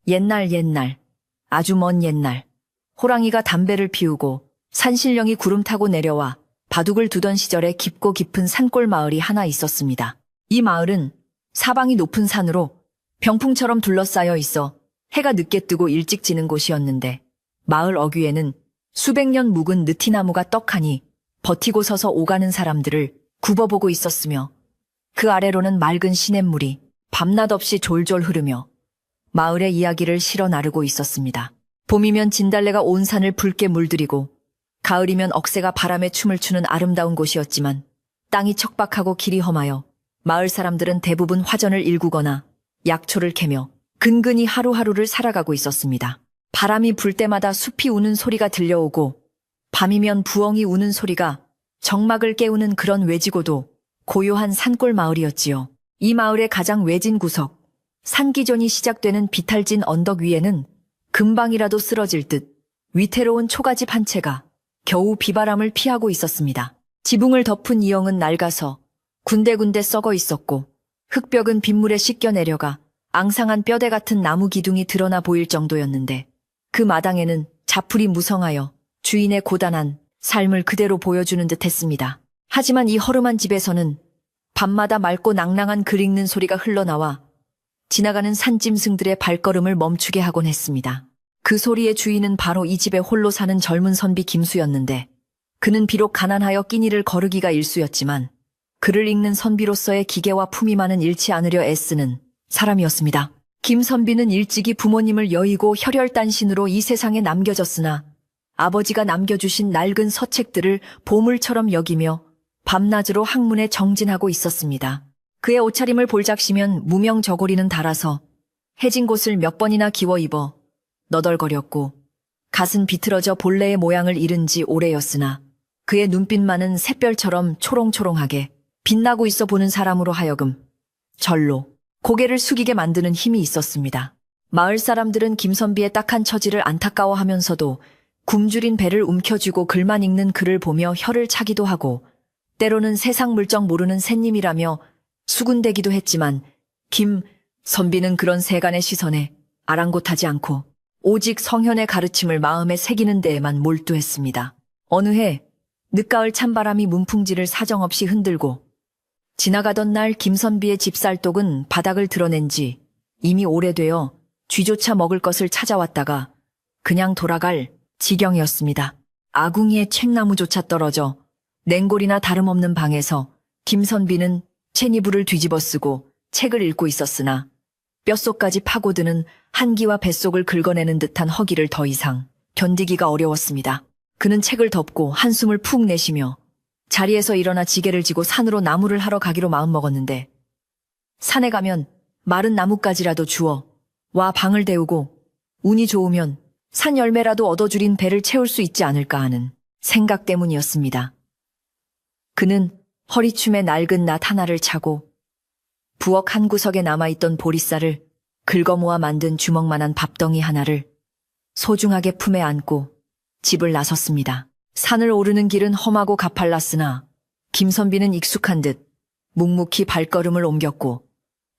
옛날, 아주 먼 옛날, 호랑이가 담배를 피우고 산신령이 구름 타고 내려와 바둑을 두던 시절에 깊고 깊은 산골 마을이 하나 있었습니다. 이 마을은 사방이 높은 산으로 병풍처럼 둘러싸여 있어 해가 늦게 뜨고 일찍 지는 곳이었는데 마을 어귀에는 수백 년 묵은 느티나무가 떡하니 버티고 서서 오가는 사람들을 굽어보고 있었으며 그 아래로는 맑은 시냇물이 밤낮 없이 졸졸 흐르며 마을의 이야기를 실어 나르고 있었습니다. 봄이면 진달래가 온 산을 붉게 물들이고 가을이면 억새가 바람에 춤을 추는 아름다운 곳이었지만 땅이 척박하고 길이 험하여 마을 사람들은 대부분 화전을 일구거나 약초를 캐며 근근히 하루하루를 살아가고 있었습니다. 바람이 불 때마다 숲이 우는 소리가 들려오고 밤이면 부엉이 우는 소리가 정막을 깨우는 그런 외지고도 고요한 산골 마을이었지요. 이 마을의 가장 외진 구석, 산기존이 시작되는 비탈진 언덕 위에는 금방이라도 쓰러질 듯 위태로운 초가집 한 채가 겨우 비바람을 피하고 있었습니다. 지붕을 덮은 이영은 낡아서 군데군데 썩어 있었고 흙벽은 빗물에 씻겨 내려가 앙상한 뼈대 같은 나무 기둥이 드러나 보일 정도였는데 그 마당에는 자풀이 무성하여 주인의 고단한 삶을 그대로 보여주는 듯 했습니다. 하지만 이 허름한 집에서는 밤마다 맑고 낭낭한 글 읽는 소리가 흘러나와 지나가는 산짐승들의 발걸음을 멈추게 하곤 했습니다. 그 소리의 주인은 바로 이 집에 홀로 사는 젊은 선비 김수였는데 그는 비록 가난하여 끼니를 거르기가 일쑤였지만 글을 읽는 선비로서의 기계와 품위 많은 잃지 않으려 애쓰는 사람이었습니다. 김선비는 일찍이 부모님을 여의고 혈혈단신으로 이 세상에 남겨졌으나 아버지가 남겨주신 낡은 서책들을 보물처럼 여기며 밤낮으로 학문에 정진하고 있었습니다. 그의 옷차림을 볼작시면 무명 저고리는 달아서 해진 곳을 몇 번이나 기워 입어 너덜거렸고 갓은 비틀어져 본래의 모양을 잃은 지 오래였으나 그의 눈빛만은 샛별처럼 초롱초롱하게 빛나고 있어 보는 사람으로 하여금 절로 고개를 숙이게 만드는 힘이 있었습니다. 마을 사람들은 김선비의 딱한 처지를 안타까워하면서도 굶주린 배를 움켜쥐고 글만 읽는 그를 보며 혀를 차기도 하고 때로는 세상 물정 모르는 새님이라며 수군대기도 했지만 김선비는 그런 세간의 시선에 아랑곳하지 않고 오직 성현의 가르침을 마음에 새기는 데에만 몰두했습니다. 어느 해 늦가을 찬바람이 문풍지를 사정없이 흔들고 지나가던 날 김선비의 집 쌀독은 바닥을 드러낸 지 이미 오래되어 쥐조차 먹을 것을 찾아왔다가 그냥 돌아갈 지경이었습니다. 아궁이에 책나무조차 떨어져 냉골이나 다름없는 방에서 김선비는 채니불을 뒤집어 쓰고 책을 읽고 있었으나 뼛속까지 파고드는 한기와 뱃속을 긁어내는 듯한 허기를 더 이상 견디기가 어려웠습니다. 그는 책을 덮고 한숨을 푹 내쉬며 자리에서 일어나 지게를 지고 산으로 나무를 하러 가기로 마음먹었는데 산에 가면 마른 나뭇가지라도 주워 와 방을 데우고 운이 좋으면 산 열매라도 얻어줄인 배를 채울 수 있지 않을까 하는 생각 때문이었습니다. 그는 허리춤에 낡은 낫 하나를 차고 부엌 한 구석에 남아있던 보리쌀을 긁어모아 만든 주먹만한 밥덩이 하나를 소중하게 품에 안고 집을 나섰습니다. 산을 오르는 길은 험하고 가팔랐으나 김선비는 익숙한 듯 묵묵히 발걸음을 옮겼고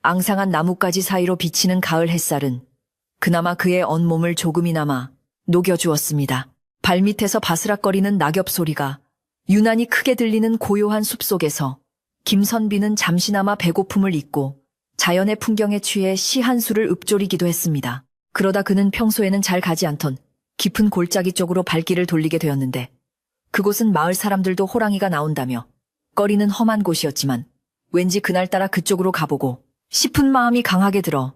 앙상한 나뭇가지 사이로 비치는 가을 햇살은 그나마 그의 온몸을 조금이나마 녹여주었습니다. 발밑에서 바스락거리는 낙엽 소리가 유난히 크게 들리는 고요한 숲속에서 김선비는 잠시나마 배고픔을 잊고 자연의 풍경에 취해 시 한 수를 읊조리기도 했습니다. 그러다 그는 평소에는 잘 가지 않던 깊은 골짜기 쪽으로 발길을 돌리게 되었는데 그곳은 마을 사람들도 호랑이가 나온다며 꺼리는 험한 곳이었지만 왠지 그날따라 그쪽으로 가보고 싶은 마음이 강하게 들어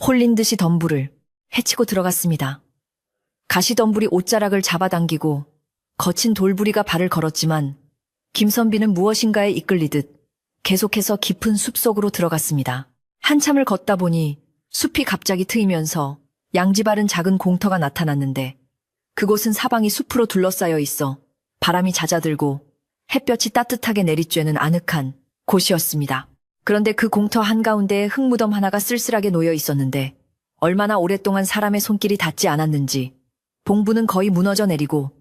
홀린 듯이 덤불을 헤치고 들어갔습니다. 가시덤불이 옷자락을 잡아당기고 거친 돌부리가 발을 걸었지만 김선비는 무엇인가에 이끌리듯 계속해서 깊은 숲속으로 들어갔습니다. 한참을 걷다 보니 숲이 갑자기 트이면서 양지바른 작은 공터가 나타났는데 그곳은 사방이 숲으로 둘러싸여 있어 바람이 잦아들고 햇볕이 따뜻하게 내리쬐는 아늑한 곳이었습니다. 그런데 그 공터 한가운데에 흙무덤 하나가 쓸쓸하게 놓여 있었는데 얼마나 오랫동안 사람의 손길이 닿지 않았는지 봉부는 거의 무너져 내리고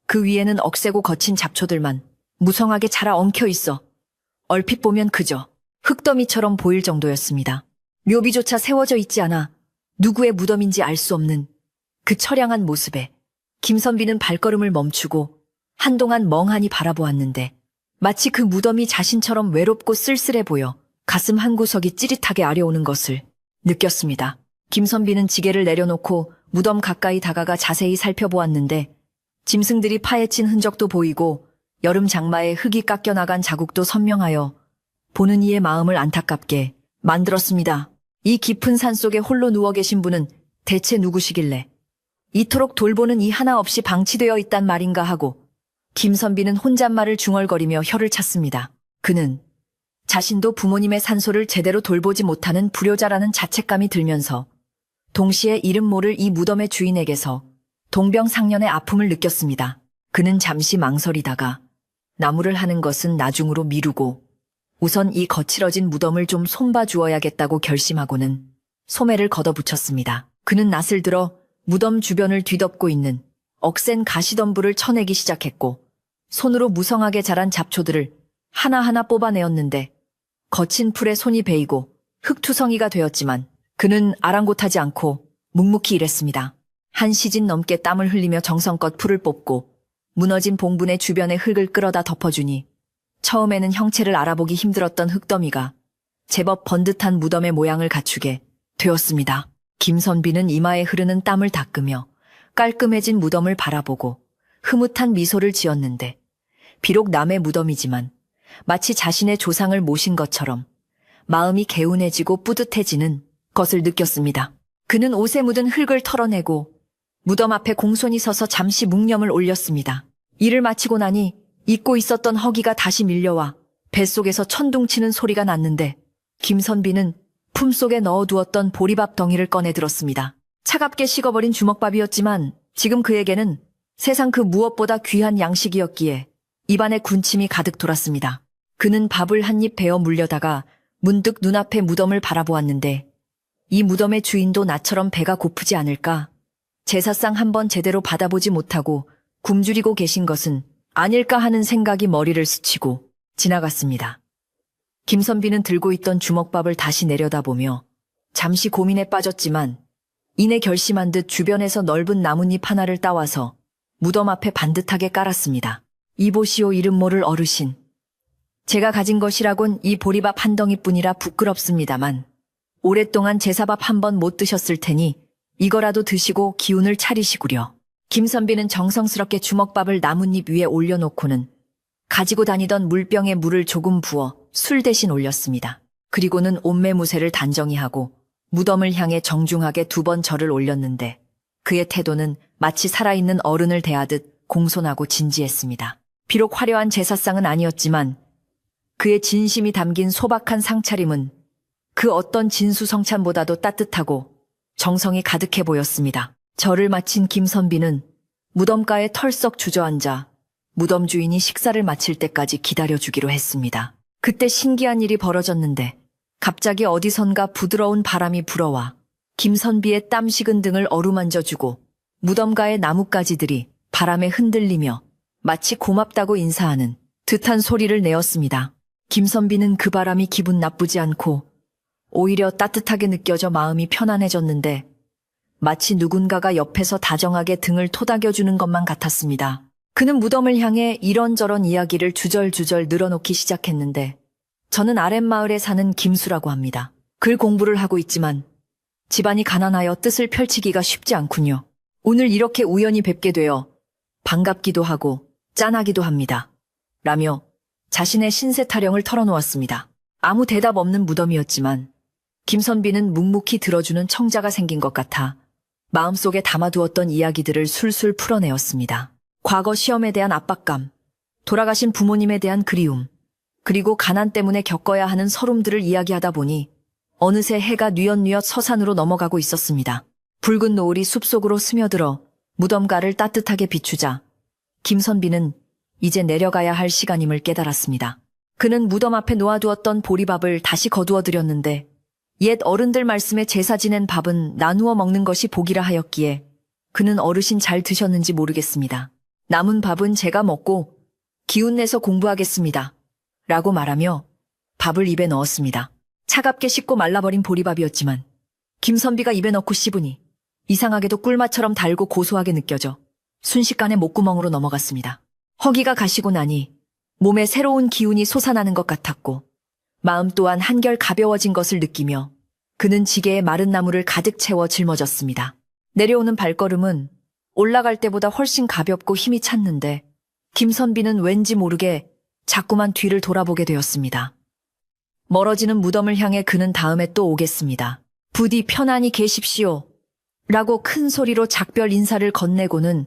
그 위에는 억세고 거친 잡초들만 무성하게 자라 엉켜 있어 얼핏 보면 그저 흙더미처럼 보일 정도였습니다. 묘비조차 세워져 있지 않아 누구의 무덤인지 알 수 없는 그 처량한 모습에 김선비는 발걸음을 멈추고 한동안 멍하니 바라보았는데 마치 그 무덤이 자신처럼 외롭고 쓸쓸해 보여 가슴 한구석이 찌릿하게 아려오는 것을 느꼈습니다. 김선비는 지게를 내려놓고 무덤 가까이 다가가 자세히 살펴보았는데 짐승들이 파헤친 흔적도 보이고 여름 장마에 흙이 깎여나간 자국도 선명하여 보는 이의 마음을 안타깝게 만들었습니다. 이 깊은 산속에 홀로 누워 계신 분은 대체 누구시길래 이토록 돌보는 이 하나 없이 방치되어 있단 말인가 하고 김선비는 혼잣말을 중얼거리며 혀를 찼습니다. 그는 자신도 부모님의 산소를 제대로 돌보지 못하는 불효자라는 자책감이 들면서 동시에 이름 모를 이 무덤의 주인에게서 동병상련의 아픔을 느꼈습니다. 그는 잠시 망설이다가 나무를 하는 것은 나중으로 미루고 우선 이 거칠어진 무덤을 좀 손봐 주어야겠다고 결심하고는 소매를 걷어붙였습니다. 그는 낫을 들어 무덤 주변을 뒤덮고 있는 억센 가시덤불을 쳐내기 시작했고 손으로 무성하게 자란 잡초들을 하나하나 뽑아내었는데 거친 풀에 손이 베이고 흙투성이가 되었지만 그는 아랑곳하지 않고 묵묵히 일했습니다. 한 시진 넘게 땀을 흘리며 정성껏 풀을 뽑고 무너진 봉분의 주변에 흙을 끌어다 덮어주니 처음에는 형체를 알아보기 힘들었던 흙더미가 제법 번듯한 무덤의 모양을 갖추게 되었습니다. 김선비는 이마에 흐르는 땀을 닦으며 깔끔해진 무덤을 바라보고 흐뭇한 미소를 지었는데 비록 남의 무덤이지만 마치 자신의 조상을 모신 것처럼 마음이 개운해지고 뿌듯해지는 것을 느꼈습니다. 그는 옷에 묻은 흙을 털어내고 무덤 앞에 공손히 서서 잠시 묵념을 올렸습니다. 일을 마치고 나니 잊고 있었던 허기가 다시 밀려와 뱃속에서 천둥치는 소리가 났는데 김선비는 품속에 넣어두었던 보리밥 덩이를 꺼내 들었습니다. 차갑게 식어버린 주먹밥이었지만 지금 그에게는 세상 그 무엇보다 귀한 양식이었기에 입안에 군침이 가득 돌았습니다. 그는 밥을 한 입 베어 물려다가 문득 눈앞의 무덤을 바라보았는데 이 무덤의 주인도 나처럼 배가 고프지 않을까? 제사상 한번 제대로 받아보지 못하고 굶주리고 계신 것은 아닐까 하는 생각이 머리를 스치고 지나갔습니다. 김선비는 들고 있던 주먹밥을 다시 내려다보며 잠시 고민에 빠졌지만 이내 결심한 듯 주변에서 넓은 나뭇잎 하나를 따와서 무덤 앞에 반듯하게 깔았습니다. 이보시오 이름 모를 어르신. 제가 가진 것이라곤 이 보리밥 한 덩이뿐이라 부끄럽습니다만 오랫동안 제사밥 한 번 못 드셨을 테니 이거라도 드시고 기운을 차리시구려. 김선비는 정성스럽게 주먹밥을 나뭇잎 위에 올려놓고는 가지고 다니던 물병에 물을 조금 부어 술 대신 올렸습니다. 그리고는 옷매무새를 단정히 하고 무덤을 향해 정중하게 2번 절을 올렸는데 그의 태도는 마치 살아있는 어른을 대하듯 공손하고 진지했습니다. 비록 화려한 제사상은 아니었지만 그의 진심이 담긴 소박한 상차림은 그 어떤 진수성찬보다도 따뜻하고 정성이 가득해 보였습니다. 절을 마친 김선비는 무덤가에 털썩 주저앉아 무덤 주인이 식사를 마칠 때까지 기다려주기로 했습니다. 그때 신기한 일이 벌어졌는데 갑자기 어디선가 부드러운 바람이 불어와 김선비의 땀 식은 등을 어루만져주고 무덤가의 나뭇가지들이 바람에 흔들리며 마치 고맙다고 인사하는 듯한 소리를 내었습니다. 김선비는 그 바람이 기분 나쁘지 않고 오히려 따뜻하게 느껴져 마음이 편안해졌는데 마치 누군가가 옆에서 다정하게 등을 토닥여주는 것만 같았습니다. 그는 무덤을 향해 이런저런 이야기를 주절주절 늘어놓기 시작했는데 저는 아랫마을에 사는 김수라고 합니다. 글 공부를 하고 있지만 집안이 가난하여 뜻을 펼치기가 쉽지 않군요. 오늘 이렇게 우연히 뵙게 되어 반갑기도 하고 짠하기도 합니다. 라며 자신의 신세 타령을 털어놓았습니다. 아무 대답 없는 무덤이었지만 김선비는 묵묵히 들어주는 청자가 생긴 것 같아 마음속에 담아두었던 이야기들을 술술 풀어내었습니다. 과거 시험에 대한 압박감, 돌아가신 부모님에 대한 그리움, 그리고 가난 때문에 겪어야 하는 서름들을 이야기하다 보니 어느새 해가 뉘엿뉘엿 서산으로 넘어가고 있었습니다. 붉은 노을이 숲속으로 스며들어 무덤가를 따뜻하게 비추자 김선비는 이제 내려가야 할 시간임을 깨달았습니다. 그는 무덤 앞에 놓아두었던 보리밥을 다시 거두어 드렸는데 옛 어른들 말씀에 제사 지낸 밥은 나누어 먹는 것이 복이라 하였기에 그는 어르신 잘 드셨는지 모르겠습니다. 남은 밥은 제가 먹고 기운내서 공부하겠습니다. 라고 말하며 밥을 입에 넣었습니다. 차갑게 식고 말라버린 보리밥이었지만 김선비가 입에 넣고 씹으니 이상하게도 꿀맛처럼 달고 고소하게 느껴져 순식간에 목구멍으로 넘어갔습니다. 허기가 가시고 나니 몸에 새로운 기운이 솟아나는 것 같았고 마음 또한 한결 가벼워진 것을 느끼며 그는 지게에 마른 나무를 가득 채워 짊어졌습니다. 내려오는 발걸음은 올라갈 때보다 훨씬 가볍고 힘이 찼는데 김선비는 왠지 모르게 자꾸만 뒤를 돌아보게 되었습니다. 멀어지는 무덤을 향해 그는 다음에 또 오겠습니다. 부디 편안히 계십시오. 라고 큰 소리로 작별 인사를 건네고는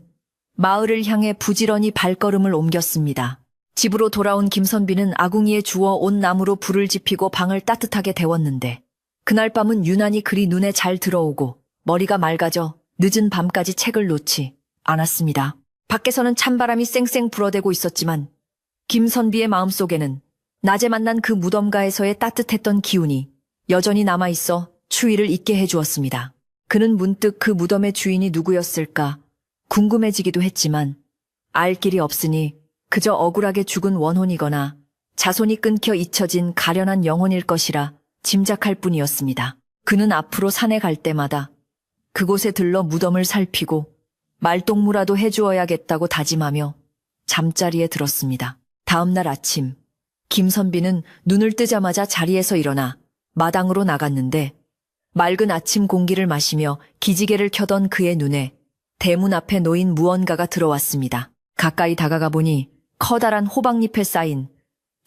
마을을 향해 부지런히 발걸음을 옮겼습니다. 집으로 돌아온 김선비는 아궁이에 주워 온 나무로 불을 지피고 방을 따뜻하게 데웠는데 그날 밤은 유난히 그리 눈에 잘 들어오고 머리가 맑아져 늦은 밤까지 책을 놓지 않았습니다. 밖에서는 찬바람이 쌩쌩 불어대고 있었지만 김선비의 마음속에는 낮에 만난 그 무덤가에서의 따뜻했던 기운이 여전히 남아있어 추위를 잊게 해주었습니다. 그는 문득 그 무덤의 주인이 누구였을까 궁금해지기도 했지만 알 길이 없으니 그저 억울하게 죽은 원혼이거나 자손이 끊겨 잊혀진 가련한 영혼일 것이라 짐작할 뿐이었습니다. 그는 앞으로 산에 갈 때마다 그곳에 들러 무덤을 살피고 말동무라도 해주어야겠다고 다짐하며 잠자리에 들었습니다. 다음 날 아침 김선비는 눈을 뜨자마자 자리에서 일어나 마당으로 나갔는데 맑은 아침 공기를 마시며 기지개를 켜던 그의 눈에 대문 앞에 놓인 무언가가 들어왔습니다. 가까이 다가가 보니 커다란 호박잎에 쌓인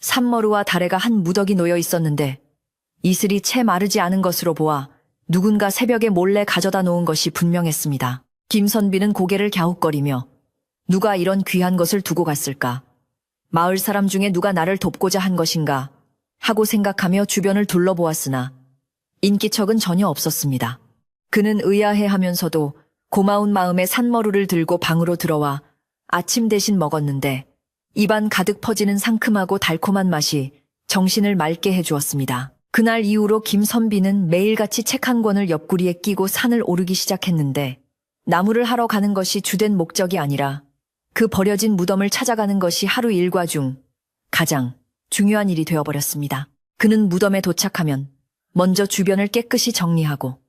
산머루와 다래가 한 무더기 놓여 있었는데 이슬이 채 마르지 않은 것으로 보아 누군가 새벽에 몰래 가져다 놓은 것이 분명했습니다. 김선비는 고개를 갸웃거리며 누가 이런 귀한 것을 두고 갔을까? 마을 사람 중에 누가 나를 돕고자 한 것인가? 하고 생각하며 주변을 둘러보았으나 인기척은 전혀 없었습니다. 그는 의아해하면서도 고마운 마음에 산머루를 들고 방으로 들어와 아침 대신 먹었는데 입안 가득 퍼지는 상큼하고 달콤한 맛이 정신을 맑게 해주었습니다. 그날 이후로 김선비는 매일같이 책 한 권을 옆구리에 끼고 산을 오르기 시작했는데 나무를 하러 가는 것이 주된 목적이 아니라 그 버려진 무덤을 찾아가는 것이 하루 일과 중 가장 중요한 일이 되어버렸습니다. 그는 무덤에 도착하면 먼저 주변을 깨끗이 정리하고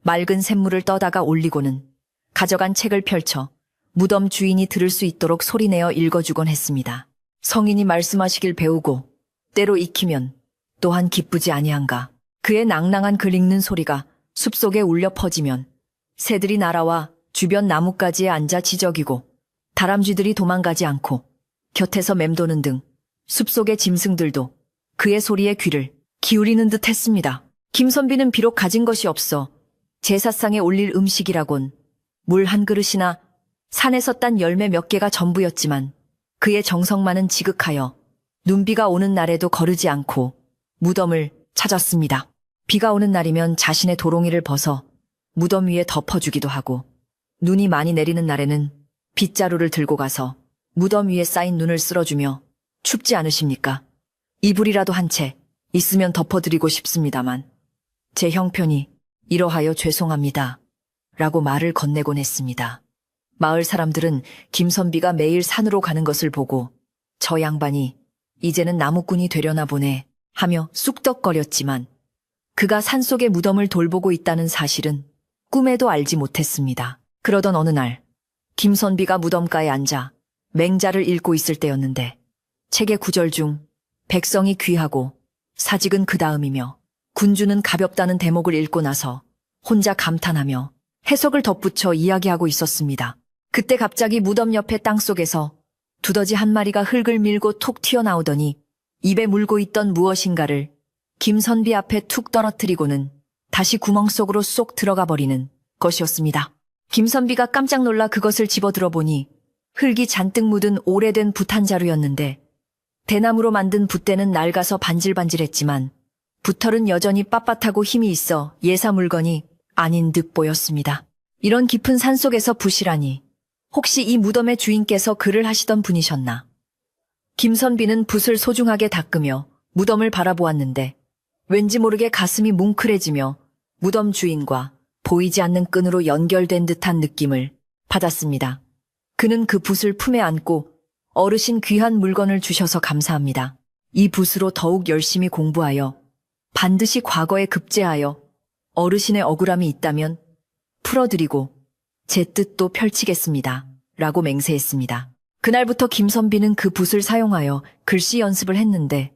맑은 샘물을 떠다가 올리고는 가져간 책을 펼쳐 무덤 주인이 들을 수 있도록 소리내어 읽어주곤 했습니다. 성인이 말씀하시길 배우고 때로 익히면 또한 기쁘지 아니한가. 그의 낭낭한 글 읽는 소리가 숲속에 울려 퍼지면 새들이 날아와 주변 나뭇가지에 앉아 지저귀고 다람쥐들이 도망가지 않고 곁에서 맴도는 등 숲속의 짐승들도 그의 소리에 귀를 기울이는 듯 했습니다. 김선비는 비록 가진 것이 없어 제사상에 올릴 음식이라곤 물 한 그릇이나 산에서 딴 열매 몇 개가 전부였지만 그의 정성만은 지극하여 눈비가 오는 날에도 거르지 않고 무덤을 찾았습니다. 비가 오는 날이면 자신의 도롱이를 벗어 무덤 위에 덮어주기도 하고 눈이 많이 내리는 날에는 빗자루를 들고 가서 무덤 위에 쌓인 눈을 쓸어주며 춥지 않으십니까? 이불이라도 한 채 있으면 덮어드리고 싶습니다만 제 형편이 이러하여 죄송합니다. 라고 말을 건네곤 했습니다. 마을 사람들은 김선비가 매일 산으로 가는 것을 보고 저 양반이 이제는 나무꾼이 되려나 보네 하며 쑥덕거렸지만 그가 산속의 무덤을 돌보고 있다는 사실은 꿈에도 알지 못했습니다. 그러던 어느 날 김선비가 무덤가에 앉아 맹자를 읽고 있을 때였는데 책의 구절 중 백성이 귀하고 사직은 그 다음이며 군주는 가볍다는 대목을 읽고 나서 혼자 감탄하며 해석을 덧붙여 이야기하고 있었습니다. 그때 갑자기 무덤 옆의 땅속에서 두더지 한 마리가 흙을 밀고 톡 튀어나오더니 입에 물고 있던 무엇인가를 김선비 앞에 툭 떨어뜨리고는 다시 구멍 속으로 쏙 들어가 버리는 것이었습니다. 김선비가 깜짝 놀라 그것을 집어들어 보니 흙이 잔뜩 묻은 오래된 붓 한 자루였는데 대나무로 만든 붓대는 낡아서 반질반질했지만 붓털은 여전히 빳빳하고 힘이 있어 예사 물건이 아닌 듯 보였습니다. 이런 깊은 산속에서 붓이라니 혹시 이 무덤의 주인께서 글을 하시던 분이셨나? 김선비는 붓을 소중하게 닦으며 무덤을 바라보았는데 왠지 모르게 가슴이 뭉클해지며 무덤 주인과 보이지 않는 끈으로 연결된 듯한 느낌을 받았습니다. 그는 그 붓을 품에 안고 어르신 귀한 물건을 주셔서 감사합니다. 이 붓으로 더욱 열심히 공부하여 반드시 과거에 급제하여 어르신의 억울함이 있다면 풀어드리고 제 뜻도 펼치겠습니다. 라고 맹세했습니다. 그날부터 김선비는 그 붓을 사용하여 글씨 연습을 했는데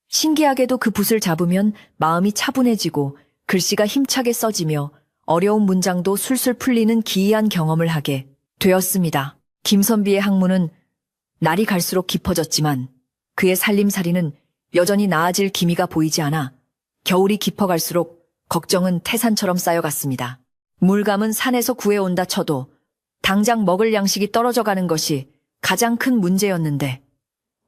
신기하게도 그 붓을 잡으면 마음이 차분해지고 글씨가 힘차게 써지며 어려운 문장도 술술 풀리는 기이한 경험을 하게 되었습니다. 김선비의 학문은 날이 갈수록 깊어졌지만 그의 살림살이는 여전히 나아질 기미가 보이지 않아 겨울이 깊어갈수록 걱정은 태산처럼 쌓여갔습니다. 물감은 산에서 구해온다 쳐도 당장 먹을 양식이 떨어져 가는 것이 가장 큰 문제였는데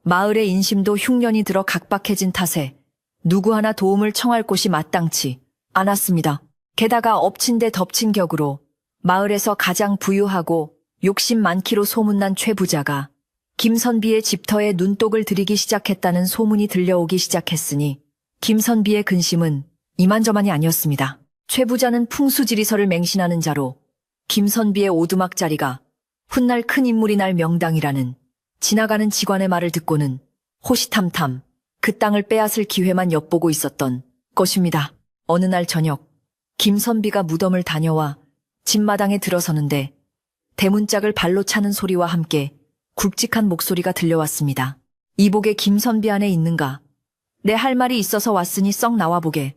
마을의 인심도 흉년이 들어 각박해진 탓에 누구 하나 도움을 청할 곳이 마땅치 않았습니다. 게다가 엎친 데 덮친 격으로 마을에서 가장 부유하고 욕심 많기로 소문난 최 부자가 김선비의 집터에 눈독을 들이기 시작했다는 소문이 들려오기 시작했으니 김선비의 근심은 이만저만이 아니었습니다. 최 부자는 풍수지리설을 맹신하는 자로 김선비의 오두막 자리가 훗날 큰 인물이 날 명당이라는 지나가는 직관의 말을 듣고는 호시탐탐 그 땅을 빼앗을 기회만 엿보고 있었던 것입니다. 어느 날 저녁 김선비가 무덤을 다녀와 집마당에 들어서는데 대문짝을 발로 차는 소리와 함께 굵직한 목소리가 들려왔습니다. 이복에 김선비 안에 있는가? 내 할 말이 있어서 왔으니 썩 나와보게.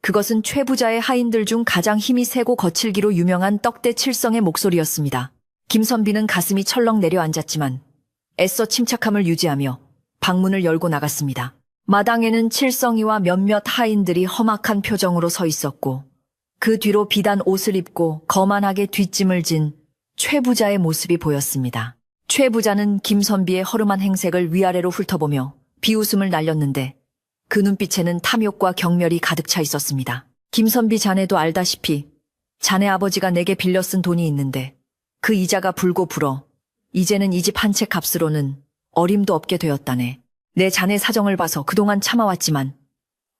그것은 최 부자의 하인들 중 가장 힘이 세고 거칠기로 유명한 떡대 칠성의 목소리였습니다. 김선비는 가슴이 철렁 내려앉았지만 애써 침착함을 유지하며 방문을 열고 나갔습니다. 마당에는 칠성이와 몇몇 하인들이 험악한 표정으로 서 있었고 그 뒤로 비단 옷을 입고 거만하게 뒷짐을 진 최 부자의 모습이 보였습니다. 최 부자는 김선비의 허름한 행색을 위아래로 훑어보며 비웃음을 날렸는데 그 눈빛에는 탐욕과 경멸이 가득 차 있었습니다. 김선비 자네도 알다시피 자네 아버지가 내게 빌려 쓴 돈이 있는데 그 이자가 불고 불어 이제는 이 집 한 채 값으로는 어림도 없게 되었다네. 내 자네 사정을 봐서 그동안 참아왔지만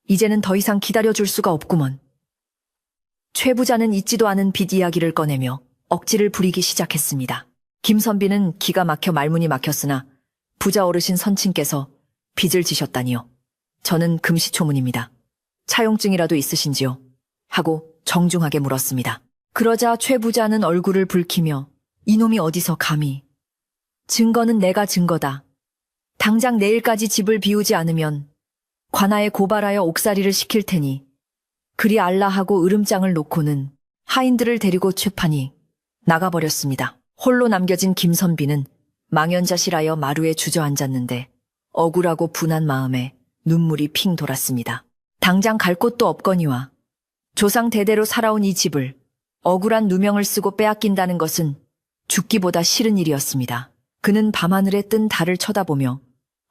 이제는 더 이상 기다려줄 수가 없구먼. 최 부자는 잊지도 않은 빚 이야기를 꺼내며 억지를 부리기 시작했습니다. 김선비는 기가 막혀 말문이 막혔으나 부자 어르신 선친께서 빚을 지셨다니요. 저는 금시초문입니다. 차용증이라도 있으신지요? 하고 정중하게 물었습니다. 그러자 최 부자는 얼굴을 붉히며 이놈이 어디서 감히. 증거는 내가 증거다. 당장 내일까지 집을 비우지 않으면 관아에 고발하여 옥살이를 시킬 테니 그리 알라 하고 으름장을 놓고는 하인들을 데리고 최판이 나가버렸습니다. 홀로 남겨진 김선비는 망연자실하여 마루에 주저앉았는데 억울하고 분한 마음에 눈물이 핑 돌았습니다. 당장 갈 곳도 없거니와 조상 대대로 살아온 이 집을 억울한 누명을 쓰고 빼앗긴다는 것은 죽기보다 싫은 일이었습니다. 그는 밤하늘에 뜬 달을 쳐다보며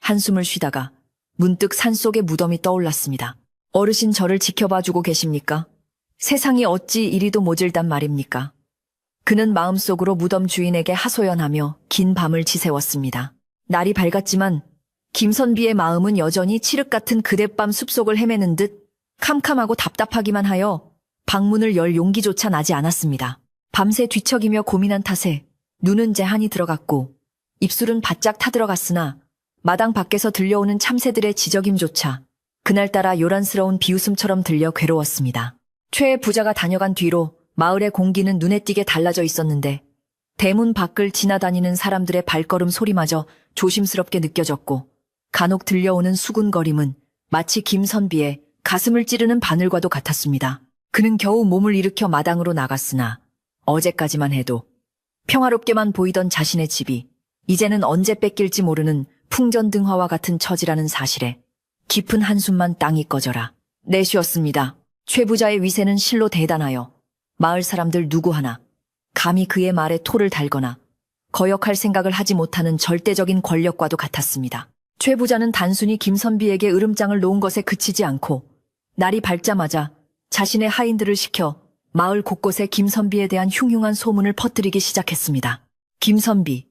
한숨을 쉬다가 문득 산속의 무덤이 떠올랐습니다. 어르신 저를 지켜봐주고 계십니까? 세상이 어찌 이리도 모질단 말입니까? 그는 마음속으로 무덤 주인에게 하소연하며 긴 밤을 지새웠습니다. 날이 밝았지만 김선비의 마음은 여전히 칠흑 같은 그대밤 숲속을 헤매는 듯 캄캄하고 답답하기만 하여 방문을 열 용기조차 나지 않았습니다. 밤새 뒤척이며 고민한 탓에 눈은 제한이 들어갔고 입술은 바짝 타들어갔으나 마당 밖에서 들려오는 참새들의 지저김조차 그날따라 요란스러운 비웃음처럼 들려 괴로웠습니다. 최 부자가 다녀간 뒤로 마을의 공기는 눈에 띄게 달라져 있었는데 대문 밖을 지나다니는 사람들의 발걸음 소리마저 조심스럽게 느껴졌고 간혹 들려오는 수군거림은 마치 김선비의 가슴을 찌르는 바늘과도 같았습니다. 그는 겨우 몸을 일으켜 마당으로 나갔으나 어제까지만 해도 평화롭게만 보이던 자신의 집이 이제는 언제 뺏길지 모르는 풍전등화와 같은 처지라는 사실에 깊은 한숨만 땅이 꺼져라 내쉬었습니다. 최 부자의 위세는 실로 대단하여 마을 사람들 누구 하나 감히 그의 말에 토를 달거나 거역할 생각을 하지 못하는 절대적인 권력과도 같았습니다. 최 부자는 단순히 김선비에게 으름장을 놓은 것에 그치지 않고 날이 밝자마자 자신의 하인들을 시켜 마을 곳곳에 김선비에 대한 흉흉한 소문을 퍼뜨리기 시작했습니다. 김선비,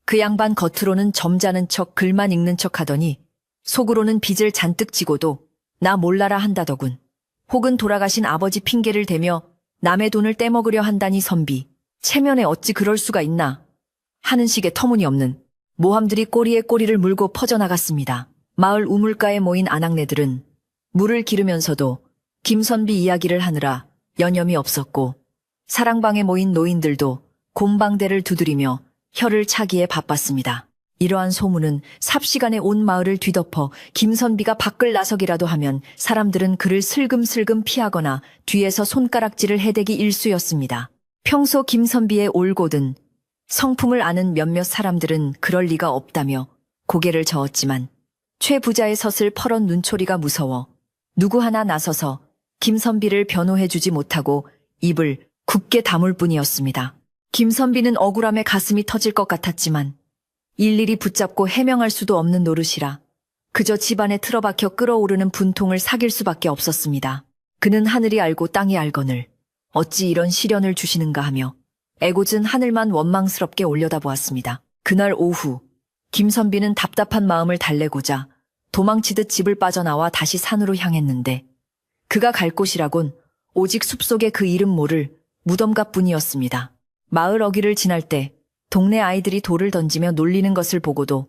그 양반 겉으로는 점잖은 척 글만 읽는 척 하더니 속으로는 빚을 잔뜩 지고도 나 몰라라 한다더군. 혹은 돌아가신 아버지 핑계를 대며 남의 돈을 떼먹으려 한다니 선비, 체면에 어찌 그럴 수가 있나 하는 식의 터무니없는 모함들이 꼬리에 꼬리를 물고 퍼져나갔습니다. 마을 우물가에 모인 아낙네들은 물을 기르면서도 김선비 이야기를 하느라 여념이 없었고 사랑방에 모인 노인들도 곰방대를 두드리며 혀를 차기에 바빴습니다. 이러한 소문은 삽시간에 온 마을을 뒤덮어 김선비가 밖을 나서기라도 하면 사람들은 그를 슬금슬금 피하거나 뒤에서 손가락질을 해대기 일쑤였습니다. 평소 김선비의 올곧은 성품을 아는 몇몇 사람들은 그럴 리가 없다며 고개를 저었지만 최 부자의 서슬 퍼런 눈초리가 무서워 누구 하나 나서서 김선비를 변호해주지 못하고 입을 굳게 다물 뿐이었습니다. 김선비는 억울함에 가슴이 터질 것 같았지만 일일이 붙잡고 해명할 수도 없는 노릇이라 그저 집안에 틀어박혀 끓어오르는 분통을 사귈 수밖에 없었습니다. 그는 하늘이 알고 땅이 알거늘 어찌 이런 시련을 주시는가 하며 애꿎은 하늘만 원망스럽게 올려다보았습니다. 그날 오후 김선비는 답답한 마음을 달래고자 도망치듯 집을 빠져나와 다시 산으로 향했는데 그가 갈 곳이라곤 오직 숲속의 그 이름 모를 무덤가뿐이었습니다. 마을 어귀를 지날 때 동네 아이들이 돌을 던지며 놀리는 것을 보고도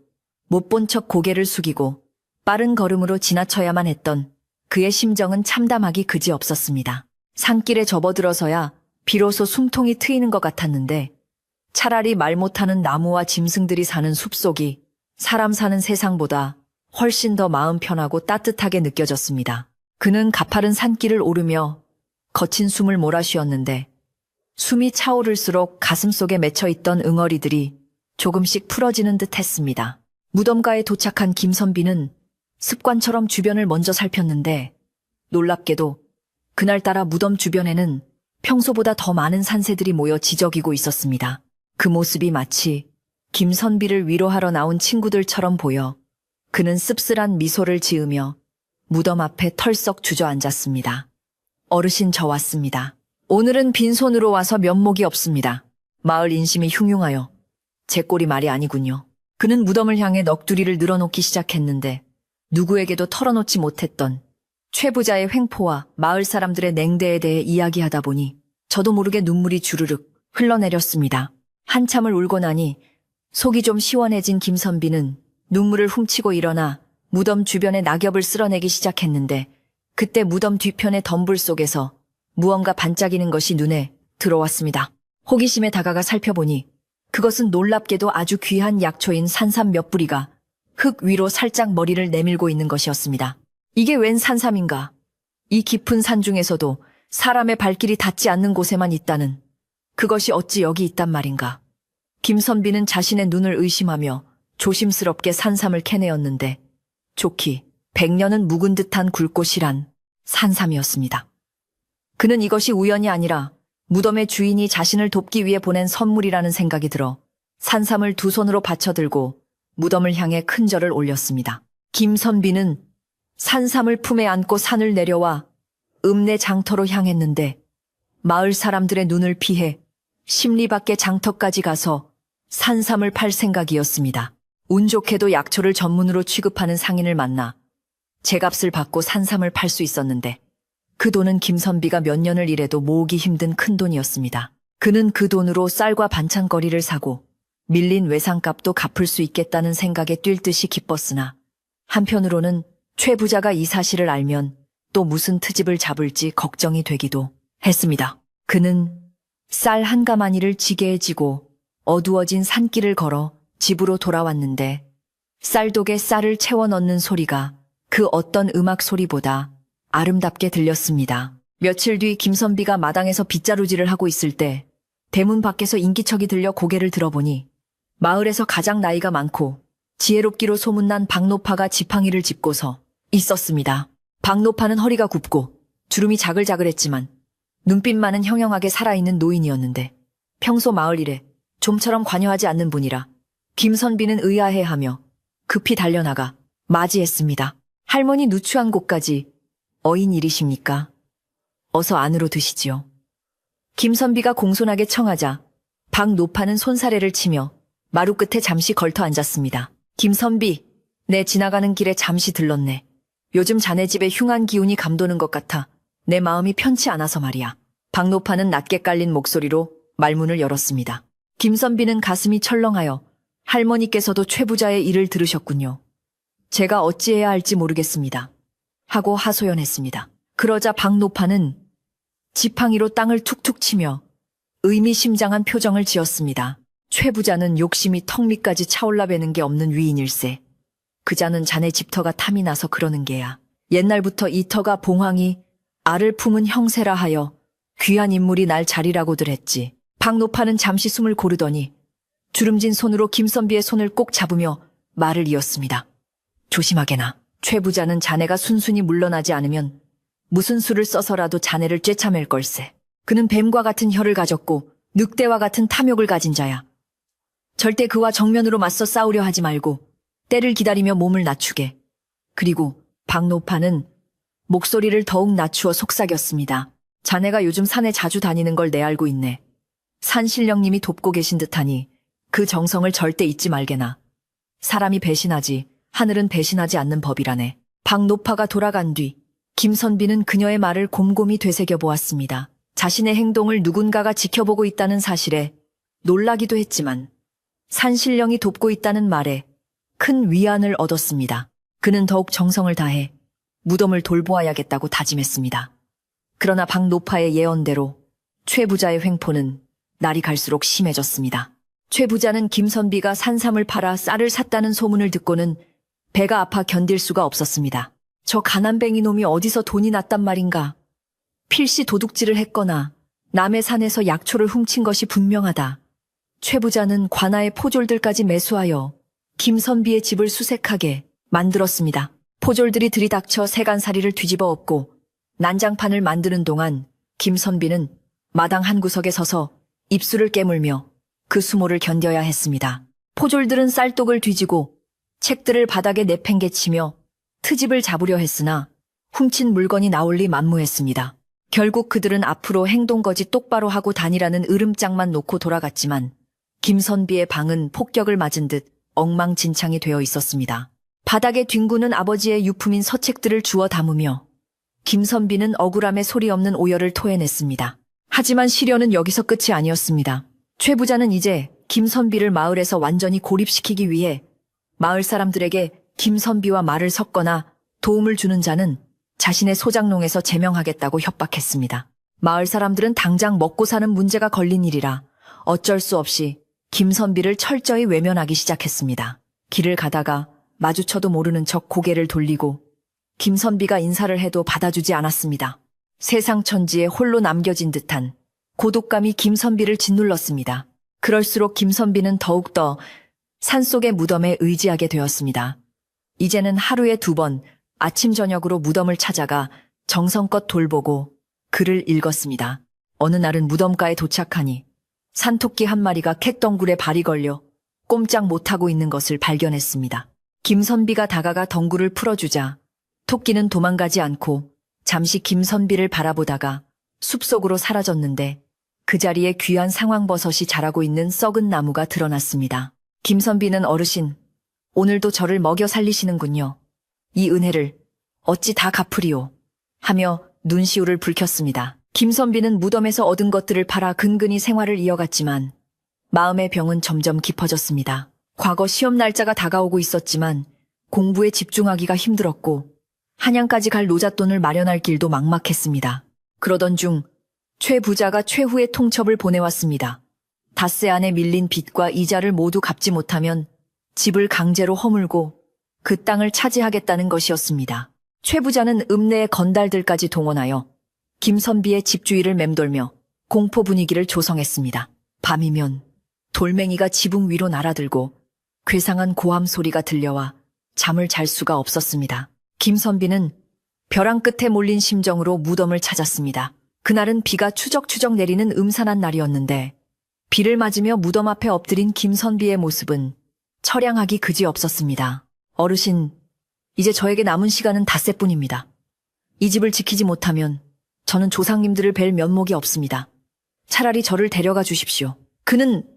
못 본 척 고개를 숙이고 빠른 걸음으로 지나쳐야만 했던 그의 심정은 참담하기 그지없었습니다. 산길에 접어들어서야 비로소 숨통이 트이는 것 같았는데 차라리 말 못하는 나무와 짐승들이 사는 숲속이 사람 사는 세상보다 훨씬 더 마음 편하고 따뜻하게 느껴졌습니다. 그는 가파른 산길을 오르며 거친 숨을 몰아쉬었는데 숨이 차오를수록 가슴속에 맺혀있던 응어리들이 조금씩 풀어지는 듯 했습니다. 무덤가에 도착한 김선비는 습관처럼 주변을 먼저 살폈는데 놀랍게도 그날따라 무덤 주변에는 평소보다 더 많은 산새들이 모여 지저귀고 있었습니다. 그 모습이 마치 김선비를 위로하러 나온 친구들처럼 보여 그는 씁쓸한 미소를 지으며 무덤 앞에 털썩 주저앉았습니다. 어르신, 저 왔습니다. 오늘은 빈손으로 와서 면목이 없습니다. 마을 인심이 흉흉하여 제 꼴이 말이 아니군요. 그는 무덤을 향해 넋두리를 늘어놓기 시작했는데 누구에게도 털어놓지 못했던 최 부자의 횡포와 마을 사람들의 냉대에 대해 이야기하다 보니 저도 모르게 눈물이 주르륵 흘러내렸습니다. 한참을 울고 나니 속이 좀 시원해진 김선비는 눈물을 훔치고 일어나 무덤 주변에 낙엽을 쓸어내기 시작했는데 그때 무덤 뒤편의 덤불 속에서 무언가 반짝이는 것이 눈에 들어왔습니다. 호기심에 다가가 살펴보니 그것은 놀랍게도 아주 귀한 약초인 산삼 몇 뿌리가 흙 위로 살짝 머리를 내밀고 있는 것이었습니다. 이게 웬 산삼인가? 이 깊은 산 중에서도 사람의 발길이 닿지 않는 곳에만 있다는 그것이 어찌 여기 있단 말인가? 김선비는 자신의 눈을 의심하며 조심스럽게 산삼을 캐내었는데 좋기 100년은 묵은 듯한 굵고 실한 산삼이었습니다. 그는 이것이 우연이 아니라 무덤의 주인이 자신을 돕기 위해 보낸 선물이라는 생각이 들어 산삼을 두 손으로 받쳐들고 무덤을 향해 큰 절을 올렸습니다. 김선비는 산삼을 품에 안고 산을 내려와 읍내 장터로 향했는데 마을 사람들의 눈을 피해 십리 밖의 장터까지 가서 산삼을 팔 생각이었습니다. 운 좋게도 약초를 전문으로 취급하는 상인을 만나 제값을 받고 산삼을 팔 수 있었는데 그 돈은 김선비가 몇 년을 일해도 모으기 힘든 큰 돈이었습니다. 그는 그 돈으로 쌀과 반찬거리를 사고 밀린 외상값도 갚을 수 있겠다는 생각에 뛸 듯이 기뻤으나 한편으로는 최 부자가 이 사실을 알면 또 무슨 트집을 잡을지 걱정이 되기도 했습니다. 그는 쌀 한 가마니를 지게에 지고 어두워진 산길을 걸어 집으로 돌아왔는데 쌀독에 쌀을 채워 넣는 소리가 그 어떤 음악 소리보다 아름답게 들렸습니다. 며칠 뒤 김선비가 마당에서 빗자루질을 하고 있을 때 대문 밖에서 인기척이 들려 고개를 들어보니 마을에서 가장 나이가 많고 지혜롭기로 소문난 박노파가 지팡이를 짚고서 있었습니다. 박노파는 허리가 굽고 주름이 자글자글했지만 눈빛만은 형형하게 살아있는 노인이었는데 평소 마을 일에 좀처럼 관여하지 않는 분이라 김선비는 의아해하며 급히 달려나가 맞이했습니다. 할머니, 누추한 곳까지 어인 일이십니까? 어서 안으로 드시지요. 김선비가 공손하게 청하자 박노파는 손사래를 치며 마루 끝에 잠시 걸터 앉았습니다. 김선비, 내 지나가는 길에 잠시 들렀네. 요즘 자네 집에 흉한 기운이 감도는 것 같아 내 마음이 편치 않아서 말이야. 박노파는 낮게 깔린 목소리로 말문을 열었습니다. 김선비는 가슴이 철렁하여 할머니께서도 최 부자의 일을 들으셨군요. 제가 어찌해야 할지 모르겠습니다. 하고 하소연했습니다. 그러자 박노파는 지팡이로 땅을 툭툭 치며 의미심장한 표정을 지었습니다. 최 부자는 욕심이 턱 밑까지 차올라 배는 게 없는 위인일세. 그자는 자네 집터가 탐이 나서 그러는 게야. 옛날부터 이 터가 봉황이 알을 품은 형세라 하여 귀한 인물이 날 자리라고들 했지. 박노파는 잠시 숨을 고르더니 주름진 손으로 김선비의 손을 꼭 잡으며 말을 이었습니다. 조심하게나. 최 부자는 자네가 순순히 물러나지 않으면 무슨 수를 써서라도 자네를 쬐차맬 걸세. 그는 뱀과 같은 혀를 가졌고 늑대와 같은 탐욕을 가진 자야. 절대 그와 정면으로 맞서 싸우려 하지 말고 때를 기다리며 몸을 낮추게. 그리고 박노파는 목소리를 더욱 낮추어 속삭였습니다. 자네가 요즘 산에 자주 다니는 걸 내 알고 있네. 산신령님이 돕고 계신 듯하니 그 정성을 절대 잊지 말게나. 사람이 배신하지 하늘은 배신하지 않는 법이라네. 박노파가 돌아간 뒤 김선비는 그녀의 말을 곰곰이 되새겨 보았습니다. 자신의 행동을 누군가가 지켜보고 있다는 사실에 놀라기도 했지만 산신령이 돕고 있다는 말에 큰 위안을 얻었습니다. 그는 더욱 정성을 다해 무덤을 돌보아야겠다고 다짐했습니다. 그러나 박노파의 예언대로 최 부자의 횡포는 날이 갈수록 심해졌습니다. 최 부자는 김선비가 산삼을 팔아 쌀을 샀다는 소문을 듣고는 배가 아파 견딜 수가 없었습니다. 저 가난뱅이 놈이 어디서 돈이 났단 말인가. 필시 도둑질을 했거나 남의 산에서 약초를 훔친 것이 분명하다. 최 부자는 관아의 포졸들까지 매수하여 김선비의 집을 수색하게 만들었습니다. 포졸들이 들이닥쳐 세간살이를 뒤집어 엎고 난장판을 만드는 동안 김선비는 마당 한 구석에 서서 입술을 깨물며 그 수모를 견뎌야 했습니다. 포졸들은 쌀독을 뒤지고 책들을 바닥에 내팽개치며 트집을 잡으려 했으나 훔친 물건이 나올 리 만무했습니다. 결국 그들은 앞으로 행동거지 똑바로 하고 다니라는 으름장만 놓고 돌아갔지만 김선비의 방은 폭격을 맞은 듯 엉망진창이 되어 있었습니다. 바닥에 뒹구는 아버지의 유품인 서책들을 주워 담으며 김선비는 억울함에 소리 없는 오열을 토해냈습니다. 하지만 시련은 여기서 끝이 아니었습니다. 최 부자는 이제 김선비를 마을에서 완전히 고립시키기 위해 마을 사람들에게 김선비와 말을 섞거나 도움을 주는 자는 자신의 소장농에서 제명하겠다고 협박했습니다. 마을 사람들은 당장 먹고 사는 문제가 걸린 일이라 어쩔 수 없이 김선비를 철저히 외면하기 시작했습니다. 길을 가다가 마주쳐도 모르는 척 고개를 돌리고 김선비가 인사를 해도 받아주지 않았습니다. 세상 천지에 홀로 남겨진 듯한 고독감이 김선비를 짓눌렀습니다. 그럴수록 김선비는 더욱더 산속의 무덤에 의지하게 되었습니다. 이제는 하루에 2번 아침 저녁으로 무덤을 찾아가 정성껏 돌보고 글을 읽었습니다. 어느 날은 무덤가에 도착하니 산토끼 한 마리가 캣덩굴에 발이 걸려 꼼짝 못하고 있는 것을 발견했습니다. 김선비가 다가가 덩굴을 풀어주자 토끼는 도망가지 않고 잠시 김선비를 바라보다가 숲속으로 사라졌는데 그 자리에 귀한 상황버섯이 자라고 있는 썩은 나무가 드러났습니다. 김선비는 어르신, 오늘도 저를 먹여 살리시는군요. 이 은혜를 어찌 다 갚으리오 하며 눈시울을 붉혔습니다. 김선비는 무덤에서 얻은 것들을 팔아 근근히 생활을 이어갔지만 마음의 병은 점점 깊어졌습니다. 과거 시험 날짜가 다가오고 있었지만 공부에 집중하기가 힘들었고 한양까지 갈 노잣돈을 마련할 길도 막막했습니다. 그러던 중 최 부자가 최후의 통첩을 보내왔습니다. 닷새 안에 밀린 빚과 이자를 모두 갚지 못하면 집을 강제로 허물고 그 땅을 차지하겠다는 것이었습니다. 최 부자는 읍내의 건달들까지 동원하여 김선비의 집주위를 맴돌며 공포 분위기를 조성했습니다. 밤이면 돌멩이가 지붕 위로 날아들고 괴상한 고함 소리가 들려와 잠을 잘 수가 없었습니다. 김선비는 벼랑 끝에 몰린 심정으로 무덤을 찾았습니다. 그날은 비가 추적추적 내리는 음산한 날이었는데 비를 맞으며 무덤 앞에 엎드린 김선비의 모습은 처량하기 그지없었습니다. 어르신, 이제 저에게 남은 시간은 닷새뿐입니다. 이 집을 지키지 못하면 저는 조상님들을 뵐 면목이 없습니다. 차라리 저를 데려가 주십시오. 그는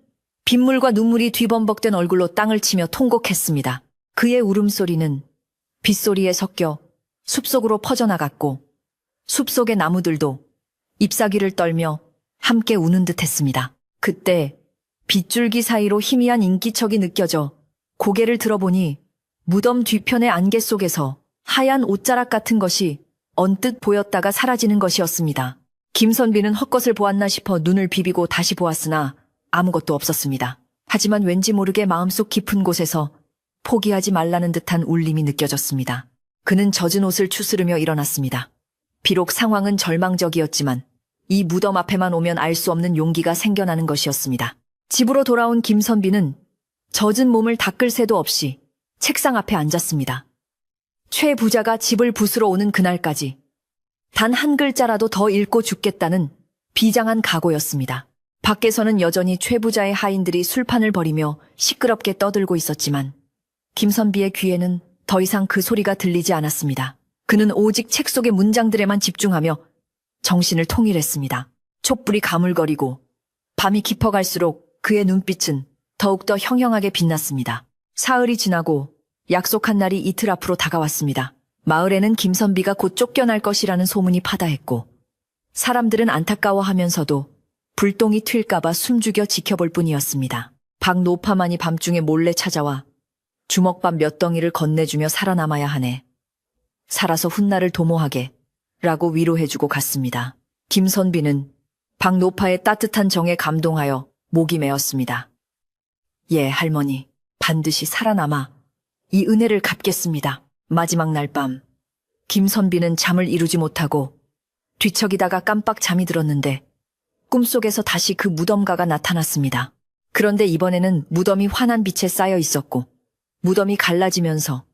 빗물과 눈물이 뒤범벅된 얼굴로 땅을 치며 통곡했습니다. 그의 울음소리는 빗소리에 섞여 숲속으로 퍼져나갔고 숲속의 나무들도 잎사귀를 떨며 함께 우는 듯했습니다. 그때 빗줄기 사이로 희미한 인기척이 느껴져 고개를 들어보니 무덤 뒤편의 안개 속에서 하얀 옷자락 같은 것이 언뜻 보였다가 사라지는 것이었습니다. 김선비는 헛것을 보았나 싶어 눈을 비비고 다시 보았으나 아무것도 없었습니다. 하지만 왠지 모르게 마음속 깊은 곳에서 포기하지 말라는 듯한 울림이 느껴졌습니다. 그는 젖은 옷을 추스르며 일어났습니다. 비록 상황은 절망적이었지만 이 무덤 앞에만 오면 알 수 없는 용기가 생겨나는 것이었습니다. 집으로 돌아온 김선비는 젖은 몸을 닦을 새도 없이 책상 앞에 앉았습니다. 최 부자가 집을 부수러 오는 그날까지 단 한 글자라도 더 읽고 죽겠다는 비장한 각오였습니다. 밖에서는 여전히 최 부자의 하인들이 술판을 벌이며 시끄럽게 떠들고 있었지만 김선비의 귀에는 더 이상 그 소리가 들리지 않았습니다. 그는 오직 책 속의 문장들에만 집중하며 정신을 통일했습니다. 촛불이 가물거리고 밤이 깊어갈수록 그의 눈빛은 더욱더 형형하게 빛났습니다. 사흘이 지나고 약속한 날이 이틀 앞으로 다가왔습니다. 마을에는 김선비가 곧 쫓겨날 것이라는 소문이 파다했고 사람들은 안타까워하면서도 불똥이 튈까봐 숨죽여 지켜볼 뿐이었습니다. 박노파만이 밤중에 몰래 찾아와 주먹밥 몇 덩이를 건네주며 살아남아야 하네. 살아서 훗날을 도모하게 라고 위로해주고 갔습니다. 김선비는 박노파의 따뜻한 정에 감동하여 목이 메었습니다. 예, 할머니. 반드시 살아남아 이 은혜를 갚겠습니다. 마지막 날 밤, 김선비는 잠을 이루지 못하고 뒤척이다가 깜빡 잠이 들었는데 꿈속에서 다시 그 무덤가가 나타났습니다. 그런데 이번에는 무덤이 환한 빛에 쌓여 있었고 무덤이 갈라지면서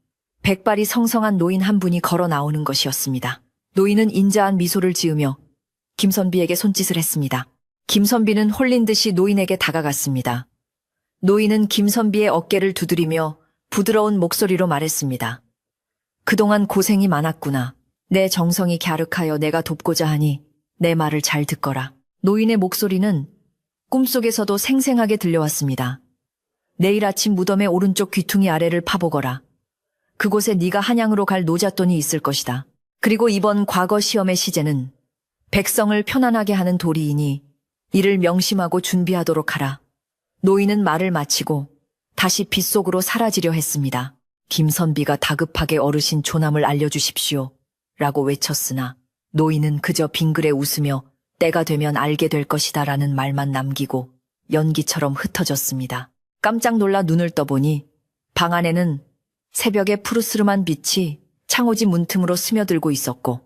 백발이 성성한 노인 한 분이 걸어 나오는 것이었습니다. 노인은 인자한 미소를 지으며 김선비에게 손짓을 했습니다. 김선비는 홀린 듯이 노인에게 다가갔습니다. 노인은 김선비의 어깨를 두드리며 부드러운 목소리로 말했습니다. 그동안 고생이 많았구나. 내 정성이 갸륵하여 내가 돕고자 하니 내 말을 잘 듣거라. 노인의 목소리는 꿈속에서도 생생하게 들려왔습니다. 내일 아침 무덤의 오른쪽 귀퉁이 아래를 파보거라. 그곳에 네가 한양으로 갈 노잣돈이 있을 것이다. 그리고 이번 과거 시험의 시제는 백성을 편안하게 하는 도리이니 이를 명심하고 준비하도록 하라. 노인은 말을 마치고 다시 빛 속으로 사라지려 했습니다. 김선비가 다급하게 어르신 조남을 알려주십시오 라고 외쳤으나 노인은 그저 빙그레 웃으며 때가 되면 알게 될 것이다 라는 말만 남기고 연기처럼 흩어졌습니다. 깜짝 놀라 눈을 떠보니 방 안에는 새벽의 푸르스름한 빛이 창호지 문틈으로 스며들고 있었고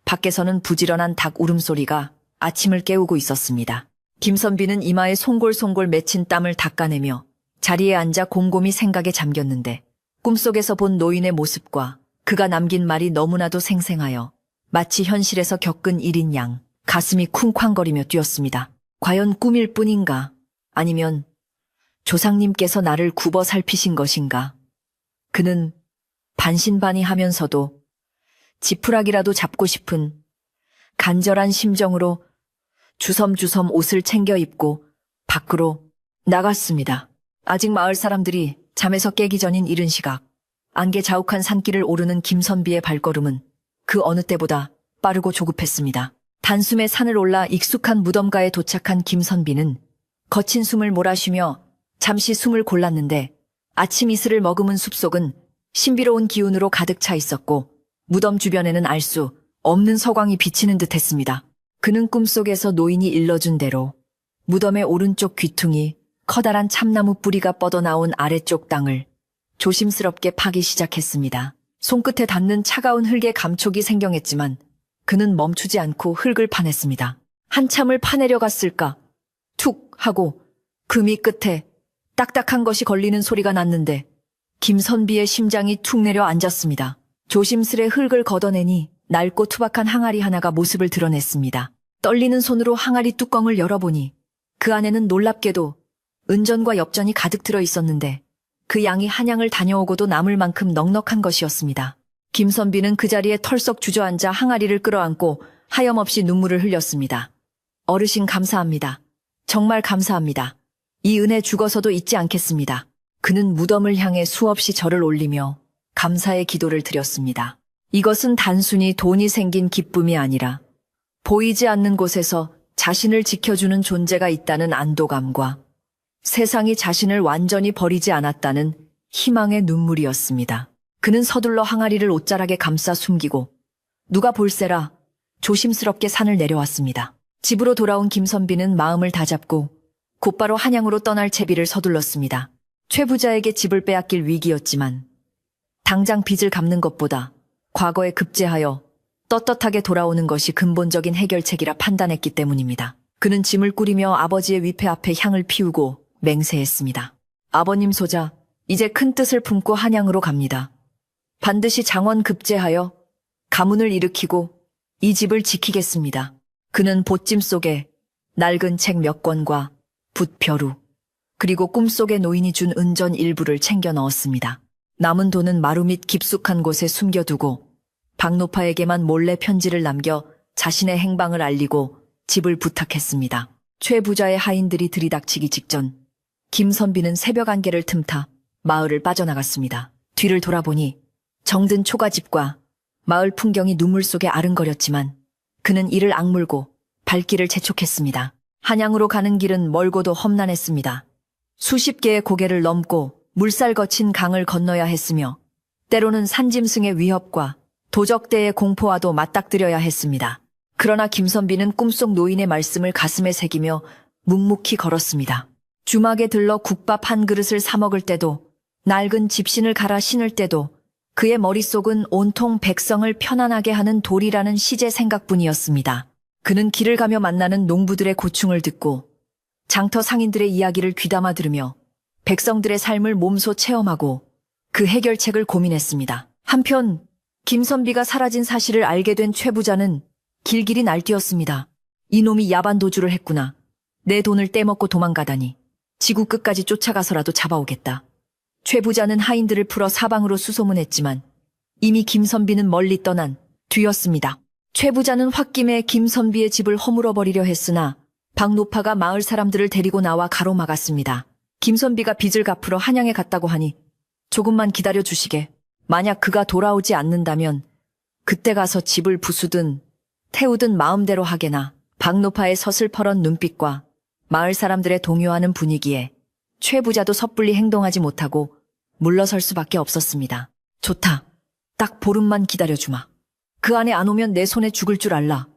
밖에서는 부지런한 닭 울음소리가 아침을 깨우고 있었습니다. 김선비는 이마에 송골송골 맺힌 땀을 닦아내며 자리에 앉아 곰곰이 생각에 잠겼는데 꿈속에서 본 노인의 모습과 그가 남긴 말이 너무나도 생생하여 마치 현실에서 겪은 일인 양 가슴이 쿵쾅거리며 뛰었습니다. 과연 꿈일 뿐인가? 아니면 조상님께서 나를 굽어 살피신 것인가? 그는 반신반의하면서도 지푸라기라도 잡고 싶은 간절한 심정으로 주섬주섬 옷을 챙겨 입고 밖으로 나갔습니다. 아직 마을 사람들이 잠에서 깨기 전인 이른 시각, 안개 자욱한 산길을 오르는 김선비의 발걸음은 그 어느 때보다 빠르고 조급했습니다. 단숨에 산을 올라 익숙한 무덤가에 도착한 김선비는 거친 숨을 몰아쉬며 잠시 숨을 골랐는데 아침 이슬을 머금은 숲속은 신비로운 기운으로 가득 차 있었고 무덤 주변에는 알 수 없는 서광이 비치는 듯했습니다. 그는 꿈속에서 노인이 일러준 대로 무덤의 오른쪽 귀퉁이 커다란 참나무 뿌리가 뻗어나온 아래쪽 땅을 조심스럽게 파기 시작했습니다. 손끝에 닿는 차가운 흙의 감촉이 생경했지만 그는 멈추지 않고 흙을 파냈습니다. 한참을 파내려갔을까? 툭 하고 금이 끝에 딱딱한 것이 걸리는 소리가 났는데 김선비의 심장이 툭 내려 앉았습니다. 조심스레 흙을 걷어내니 낡고 투박한 항아리 하나가 모습을 드러냈습니다. 떨리는 손으로 항아리 뚜껑을 열어보니 그 안에는 놀랍게도 은전과 엽전이 가득 들어 있었는데 그 양이 한양을 다녀오고도 남을 만큼 넉넉한 것이었습니다. 김선비는 그 자리에 털썩 주저앉아 항아리를 끌어안고 하염없이 눈물을 흘렸습니다. 어르신 감사합니다. 정말 감사합니다. 이 은혜 죽어서도 잊지 않겠습니다. 그는 무덤을 향해 수없이 절을 올리며 감사의 기도를 드렸습니다. 이것은 단순히 돈이 생긴 기쁨이 아니라 보이지 않는 곳에서 자신을 지켜주는 존재가 있다는 안도감과 세상이 자신을 완전히 버리지 않았다는 희망의 눈물이었습니다. 그는 서둘러 항아리를 옷자락에 감싸 숨기고 누가 볼세라 조심스럽게 산을 내려왔습니다. 집으로 돌아온 김선비는 마음을 다잡고 곧바로 한양으로 떠날 채비를 서둘렀습니다. 최 부자에게 집을 빼앗길 위기였지만 당장 빚을 갚는 것보다 과거에 급제하여 떳떳하게 돌아오는 것이 근본적인 해결책이라 판단했기 때문입니다. 그는 짐을 꾸리며 아버지의 위패 앞에 향을 피우고 맹세했습니다. 아버님 소자, 이제 큰 뜻을 품고 한양으로 갑니다. 반드시 장원 급제하여 가문을 일으키고 이 집을 지키겠습니다. 그는 보찜 속에 낡은 책 몇 권과 붓벼루 그리고 꿈속의 노인이 준 은전 일부를 챙겨 넣었습니다. 남은 돈은 마루 밑 깊숙한 곳에 숨겨두고 박노파에게만 몰래 편지를 남겨 자신의 행방을 알리고 집을 부탁했습니다. 최 부자의 하인들이 들이닥치기 직전 김선비는 새벽 안개를 틈타 마을을 빠져나갔습니다. 뒤를 돌아보니 정든 초가집과 마을 풍경이 눈물 속에 아른거렸지만 그는 이를 악물고 발길을 재촉했습니다. 한양으로 가는 길은 멀고도 험난했습니다. 수십 개의 고개를 넘고 물살 거친 강을 건너야 했으며 때로는 산짐승의 위협과 도적대의 공포와도 맞닥뜨려야 했습니다. 그러나 김선비는 꿈속 노인의 말씀을 가슴에 새기며 묵묵히 걸었습니다. 주막에 들러 국밥 한 그릇을 사 먹을 때도 낡은 집신을 갈아 신을 때도 그의 머릿속은 온통 백성을 편안하게 하는 도리라는 시제 생각뿐이었습니다. 그는 길을 가며 만나는 농부들의 고충을 듣고 장터 상인들의 이야기를 귀담아 들으며 백성들의 삶을 몸소 체험하고 그 해결책을 고민했습니다. 한편 김선비가 사라진 사실을 알게 된 최 부자는 길길이 날뛰었습니다. 이놈이 야반 도주를 했구나. 내 돈을 떼먹고 도망가다니. 지구 끝까지 쫓아가서라도 잡아오겠다. 최 부자는 하인들을 풀어 사방으로 수소문했지만 이미 김선비는 멀리 떠난 뒤였습니다. 최 부자는 홧김에 김선비의 집을 허물어버리려 했으나 박노파가 마을 사람들을 데리고 나와 가로막았습니다. 김선비가 빚을 갚으러 한양에 갔다고 하니 조금만 기다려 주시게. 만약 그가 돌아오지 않는다면 그때 가서 집을 부수든 태우든 마음대로 하게나. 박노파의 서슬퍼런 눈빛과 마을 사람들의 동요하는 분위기에 최 부자도 섣불리 행동하지 못하고 물러설 수밖에 없었습니다. 좋다. 딱 보름만 기다려주마. 그 안에 안 오면 내 손에 죽을 줄 알라.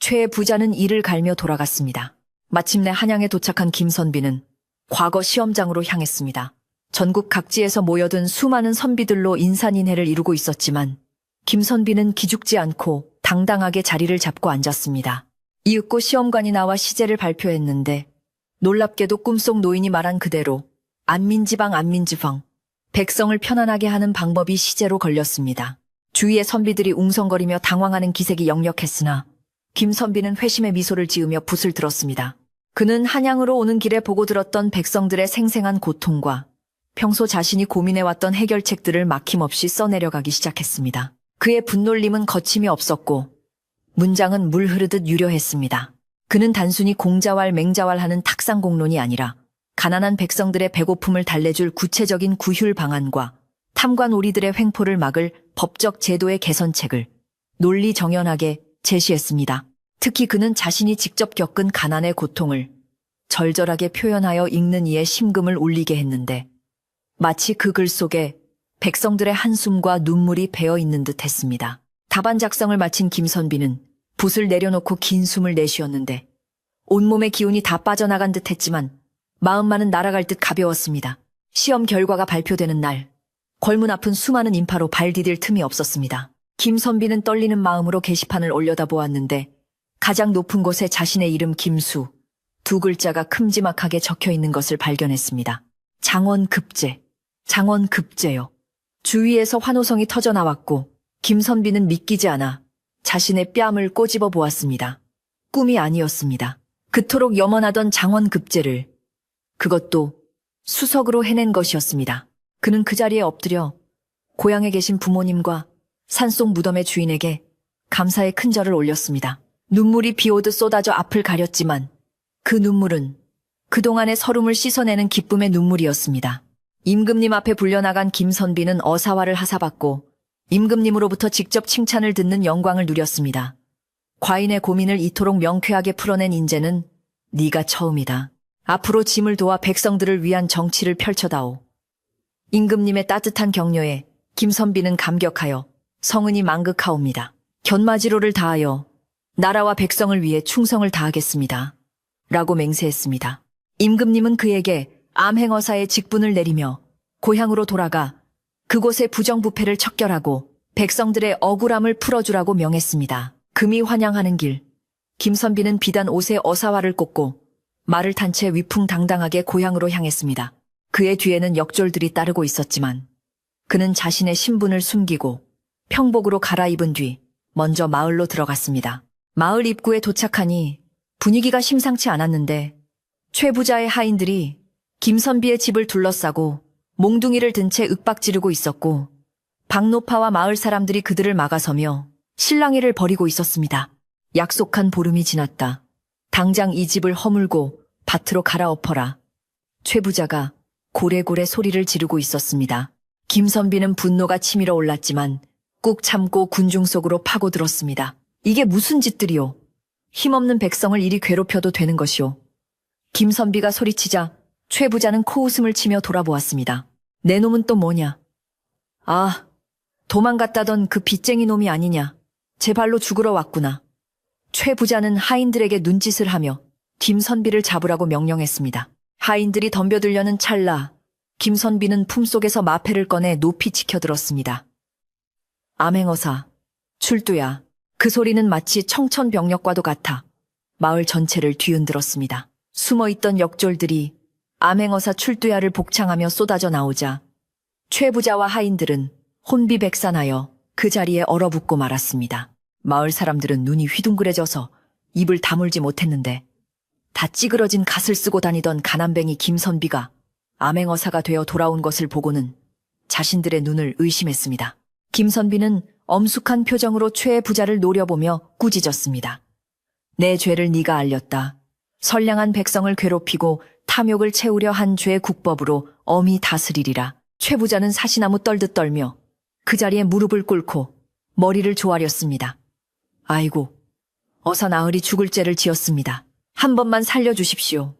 최 부자는 이를 갈며 돌아갔습니다. 마침내 한양에 도착한 김선비는 과거 시험장으로 향했습니다. 전국 각지에서 모여든 수많은 선비들로 인산인해를 이루고 있었지만 김선비는 기죽지 않고 당당하게 자리를 잡고 앉았습니다. 이윽고 시험관이 나와 시제를 발표했는데 놀랍게도 꿈속 노인이 말한 그대로 안민지방 백성을 편안하게 하는 방법이 시제로 걸렸습니다. 주위의 선비들이 웅성거리며 당황하는 기색이 역력했으나 김선비는 회심의 미소를 지으며 붓을 들었습니다. 그는 한양으로 오는 길에 보고 들었던 백성들의 생생한 고통과 평소 자신이 고민해왔던 해결책들을 막힘없이 써내려가기 시작했습니다. 그의 분놀림은 거침이 없었고 문장은 물 흐르듯 유려했습니다. 그는 단순히 공자왈 맹자왈하는 탁상공론이 아니라 가난한 백성들의 배고픔을 달래줄 구체적인 구휼 방안과 탐관오리들의 횡포를 막을 법적 제도의 개선책을 논리정연하게 제시했습니다. 특히 그는 자신이 직접 겪은 가난의 고통을 절절하게 표현하여 읽는 이의 심금을 울리게 했는데 마치 그 글 속에 백성들의 한숨과 눈물이 배어있는 듯 했습니다. 답안 작성을 마친 김선비는 붓을 내려놓고 긴 숨을 내쉬었는데 온몸의 기운이 다 빠져나간 듯 했지만 마음만은 날아갈 듯 가벼웠습니다. 시험 결과가 발표되는 날 걸문 앞은 수많은 인파로 발 디딜 틈이 없었습니다. 김선비는 떨리는 마음으로 게시판을 올려다보았는데 가장 높은 곳에 자신의 이름 김수 두 글자가 큼지막하게 적혀있는 것을 발견했습니다. 장원급제요. 주위에서 환호성이 터져나왔고 김선비는 믿기지 않아 자신의 뺨을 꼬집어 보았습니다. 꿈이 아니었습니다. 그토록 염원하던 장원급제를 그것도 수석으로 해낸 것이었습니다. 그는 그 자리에 엎드려 고향에 계신 부모님과 산속 무덤의 주인에게 감사의 큰절을 올렸습니다. 눈물이 비오듯 쏟아져 앞을 가렸지만 그 눈물은 그동안의 서름을 씻어내는 기쁨의 눈물이었습니다. 임금님 앞에 불려나간 김선비는 어사화를 하사받고 임금님으로부터 직접 칭찬을 듣는 영광을 누렸습니다. 과인의 고민을 이토록 명쾌하게 풀어낸 인재는 네가 처음이다. 앞으로 짐을 도와 백성들을 위한 정치를 펼쳐다오. 임금님의 따뜻한 격려에 김선비는 감격하여 성은이 망극하옵니다. 견마지로를 다하여 나라와 백성을 위해 충성을 다하겠습니다. 라고 맹세했습니다. 임금님은 그에게 암행어사의 직분을 내리며 고향으로 돌아가 그곳의 부정부패를 척결하고 백성들의 억울함을 풀어주라고 명했습니다. 금이 환영하는 길, 김선비는 비단 옷에 어사화를 꽂고 말을 탄 채 위풍당당하게 고향으로 향했습니다. 그의 뒤에는 역졸들이 따르고 있었지만 그는 자신의 신분을 숨기고 평복으로 갈아입은 뒤 먼저 마을로 들어갔습니다. 마을 입구에 도착하니 분위기가 심상치 않았는데 최 부자의 하인들이 김선비의 집을 둘러싸고 몽둥이를 든 채 윽박지르고 있었고 박노파와 마을 사람들이 그들을 막아서며 실랑이를 벌이고 있었습니다. 약속한 보름이 지났다. 당장 이 집을 허물고 밭으로 갈아엎어라. 최 부자가 고래고래 소리를 지르고 있었습니다. 김선비는 분노가 치밀어 올랐지만 꾹 참고 군중 속으로 파고들었습니다. 이게 무슨 짓들이오? 힘없는 백성을 이리 괴롭혀도 되는 것이오. 김선비가 소리치자 최 부자는 코웃음을 치며 돌아보았습니다. 내 놈은 또 뭐냐? 아, 도망갔다던 그 빚쟁이 놈이 아니냐. 제 발로 죽으러 왔구나. 최 부자는 하인들에게 눈짓을 하며 김선비를 잡으라고 명령했습니다. 하인들이 덤벼들려는 찰나 김선비는 품속에서 마패를 꺼내 높이 치켜들었습니다. 암행어사, 출두야. 그 소리는 마치 청천벽력과도 같아 마을 전체를 뒤흔들었습니다. 숨어있던 역졸들이 암행어사 출두야를 복창하며 쏟아져 나오자 최 부자와 하인들은 혼비백산하여 그 자리에 얼어붙고 말았습니다. 마을 사람들은 눈이 휘둥그레져서 입을 다물지 못했는데 다 찌그러진 갓을 쓰고 다니던 가난뱅이 김선비가 암행어사가 되어 돌아온 것을 보고는 자신들의 눈을 의심했습니다. 김선비는 엄숙한 표정으로 최 부자를 노려보며 꾸짖었습니다. 내 죄를 네가 알렸다. 선량한 백성을 괴롭히고 탐욕을 채우려 한 죄 국법으로 엄히 다스리리라. 최 부자는 사시나무 떨듯 떨며 그 자리에 무릎을 꿇고 머리를 조아렸습니다. 아이고, 어사 나으리 죽을 죄를 지었습니다. 한 번만 살려주십시오.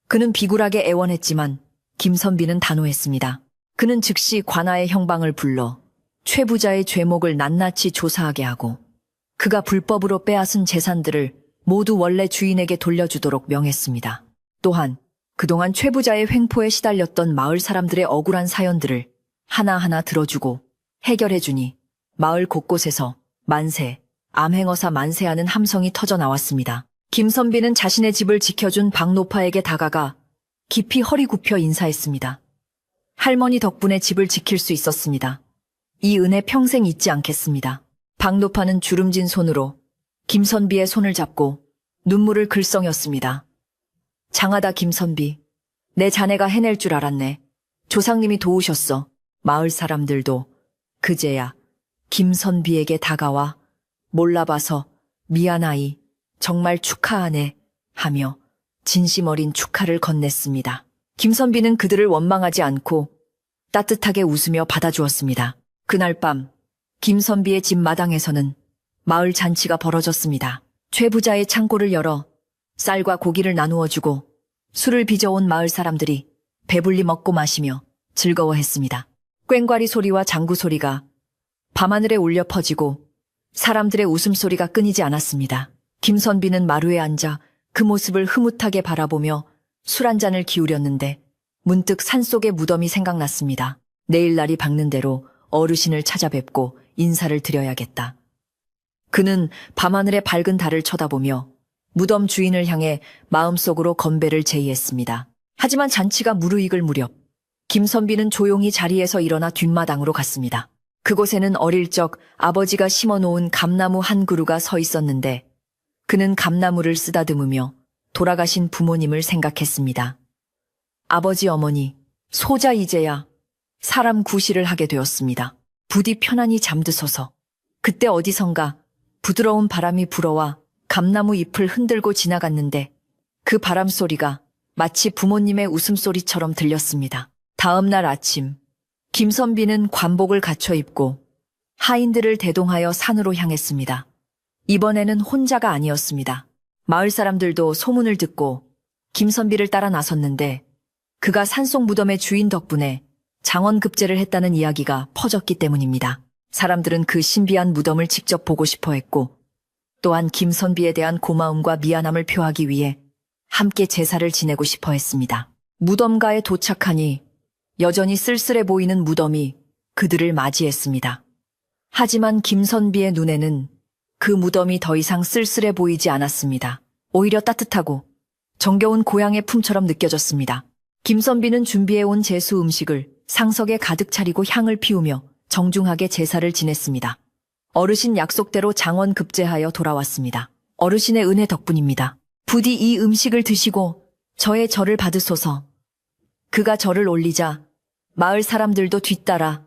그는 비굴하게 애원했지만 김선비는 단호했습니다. 그는 즉시 관아의 형방을 불러 최 부자의 죄목을 낱낱이 조사하게 하고 그가 불법으로 빼앗은 재산들을 모두 원래 주인에게 돌려주도록 명했습니다. 또한 그동안 최 부자의 횡포에 시달렸던 마을 사람들의 억울한 사연들을 하나하나 들어주고 해결해주니 마을 곳곳에서 만세, 암행어사 만세하는 함성이 터져 나왔습니다. 김선비는 자신의 집을 지켜준 박노파에게 다가가 깊이 허리 굽혀 인사했습니다. 할머니 덕분에 집을 지킬 수 있었습니다. 이 은혜 평생 잊지 않겠습니다. 박노파는 주름진 손으로 김선비의 손을 잡고 눈물을 글썽였습니다. 장하다 김선비, 내 자네가 해낼 줄 알았네. 조상님이 도우셨어. 마을 사람들도 그제야 김선비에게 다가와 몰라봐서 미안하이, 정말 축하하네 하며 진심 어린 축하를 건넸습니다. 김선비는 그들을 원망하지 않고 따뜻하게 웃으며 받아주었습니다. 그날 밤 김선비의 집 마당에서는 마을 잔치가 벌어졌습니다. 최 부자의 창고를 열어 쌀과 고기를 나누어주고 술을 빚어온 마을 사람들이 배불리 먹고 마시며 즐거워했습니다. 꽹과리 소리와 장구 소리가 밤하늘에 울려 퍼지고 사람들의 웃음소리가 끊이지 않았습니다. 김선비는 마루에 앉아 그 모습을 흐뭇하게 바라보며 술 한 잔을 기울였는데 문득 산속의 무덤이 생각났습니다. 내일 날이 밝는 대로 어르신을 찾아뵙고 인사를 드려야겠다. 그는 밤하늘의 밝은 달을 쳐다보며 무덤 주인을 향해 마음속으로 건배를 제의했습니다. 하지만 잔치가 무르익을 무렵 김선비는 조용히 자리에서 일어나 뒷마당으로 갔습니다. 그곳에는 어릴 적 아버지가 심어놓은 감나무 한 그루가 서 있었는데 그는 감나무를 쓰다듬으며 돌아가신 부모님을 생각했습니다. 아버지 어머니, 소자 이제야 사람 구실을 하게 되었습니다. 부디 편안히 잠드소서. 그때 어디선가 부드러운 바람이 불어와 감나무 잎을 흔들고 지나갔는데 그 바람 소리가 마치 부모님의 웃음소리처럼 들렸습니다. 다음 날 아침 김선비는 관복을 갖춰 입고 하인들을 대동하여 산으로 향했습니다. 이번에는 혼자가 아니었습니다. 마을 사람들도 소문을 듣고 김선비를 따라 나섰는데 그가 산속 무덤의 주인 덕분에 장원급제를 했다는 이야기가 퍼졌기 때문입니다. 사람들은 그 신비한 무덤을 직접 보고 싶어 했고 또한 김선비에 대한 고마움과 미안함을 표하기 위해 함께 제사를 지내고 싶어 했습니다. 무덤가에 도착하니 여전히 쓸쓸해 보이는 무덤이 그들을 맞이했습니다. 하지만 김선비의 눈에는 그 무덤이 더 이상 쓸쓸해 보이지 않았습니다. 오히려 따뜻하고 정겨운 고향의 품처럼 느껴졌습니다. 김선비는 준비해온 제수 음식을 상석에 가득 차리고 향을 피우며 정중하게 제사를 지냈습니다. 어르신 약속대로 장원급제하여 돌아왔습니다. 어르신의 은혜 덕분입니다. 부디 이 음식을 드시고 저의 절을 받으소서. 그가 절을 올리자 마을 사람들도 뒤따라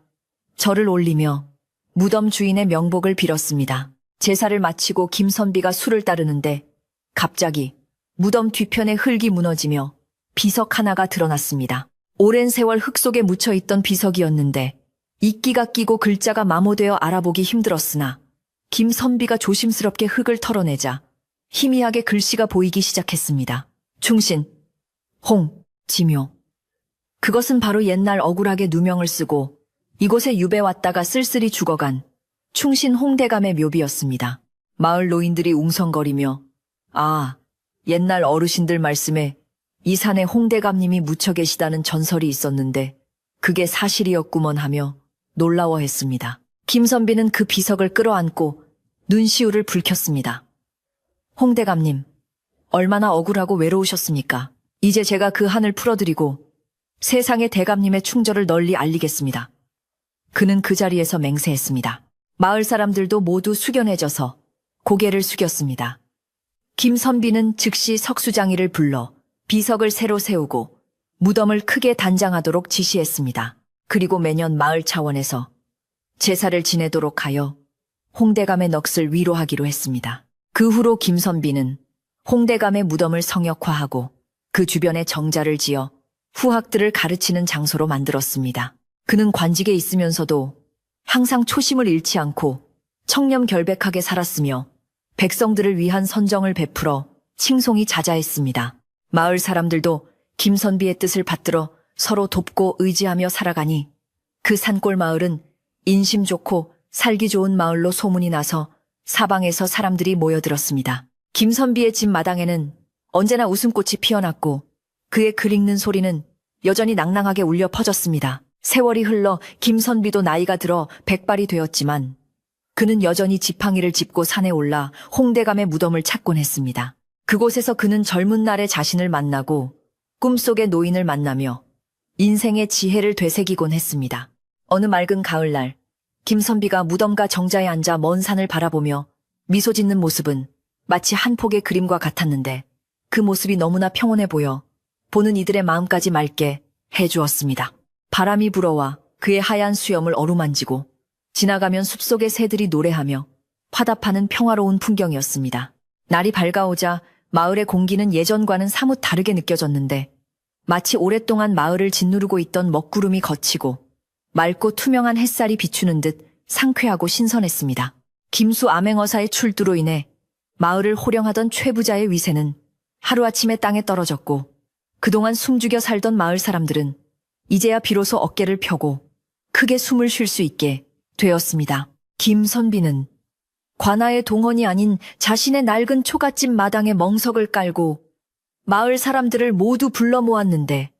절을 올리며 무덤 주인의 명복을 빌었습니다. 제사를 마치고 김선비가 술을 따르는데 갑자기 무덤 뒤편의 흙이 무너지며 비석 하나가 드러났습니다. 오랜 세월 흙 속에 묻혀있던 비석이었는데 이끼가 끼고 글자가 마모되어 알아보기 힘들었으나 김선비가 조심스럽게 흙을 털어내자 희미하게 글씨가 보이기 시작했습니다. 충신, 홍, 지묘. 그것은 바로 옛날 억울하게 누명을 쓰고 이곳에 유배 왔다가 쓸쓸히 죽어간 충신 홍대감의 묘비였습니다. 마을 노인들이 웅성거리며 아, 옛날 어르신들 말씀에 이 산에 홍대감님이 묻혀 계시다는 전설이 있었는데 그게 사실이었구먼 하며 놀라워했습니다. 김선비는 그 비석을 끌어안고 눈시울을 붉혔습니다. 홍대감님, 얼마나 억울하고 외로우셨습니까? 이제 제가 그 한을 풀어드리고 세상의 대감님의 충절을 널리 알리겠습니다. 그는 그 자리에서 맹세했습니다. 마을 사람들도 모두 숙연해져서 고개를 숙였습니다. 김선비는 즉시 석수장이를 불러 비석을 새로 세우고 무덤을 크게 단장하도록 지시했습니다. 그리고 매년 마을 차원에서 제사를 지내도록 하여 홍대감의 넋을 위로하기로 했습니다. 그 후로 김선비는 홍대감의 무덤을 성역화하고 그 주변에 정자를 지어 후학들을 가르치는 장소로 만들었습니다. 그는 관직에 있으면서도 항상 초심을 잃지 않고 청렴결백하게 살았으며 백성들을 위한 선정을 베풀어 칭송이 자자했습니다. 마을 사람들도 김선비의 뜻을 받들어 서로 돕고 의지하며 살아가니 그 산골 마을은 인심 좋고 살기 좋은 마을로 소문이 나서 사방에서 사람들이 모여들었습니다. 김선비의 집 마당에는 언제나 웃음꽃이 피어났고 그의 글 읽는 소리는 여전히 낭낭하게 울려 퍼졌습니다. 세월이 흘러 김선비도 나이가 들어 백발이 되었지만 그는 여전히 지팡이를 짚고 산에 올라 홍대감의 무덤을 찾곤 했습니다. 그곳에서 그는 젊은 날의 자신을 만나고 꿈속의 노인을 만나며 인생의 지혜를 되새기곤 했습니다. 어느 맑은 가을날 김선비가 무덤가 정자에 앉아 먼 산을 바라보며 미소 짓는 모습은 마치 한 폭의 그림과 같았는데 그 모습이 너무나 평온해 보여 보는 이들의 마음까지 맑게 해주었습니다. 바람이 불어와 그의 하얀 수염을 어루만지고 지나가면 숲속의 새들이 노래하며 화답하는 평화로운 풍경이었습니다. 날이 밝아오자 마을의 공기는 예전과는 사뭇 다르게 느껴졌는데 마치 오랫동안 마을을 짓누르고 있던 먹구름이 걷히고 맑고 투명한 햇살이 비추는 듯 상쾌하고 신선했습니다. 김수 암행어사의 출두로 인해 마을을 호령하던 최부자의 위세는 하루아침에 땅에 떨어졌고 그동안 숨죽여 살던 마을 사람들은 이제야 비로소 어깨를 펴고 크게 숨을 쉴 수 있게 되었습니다. 김선비는 관아의 동원이 아닌 자신의 낡은 초가집 마당에 멍석을 깔고 마을 사람들을 모두 불러 모았는데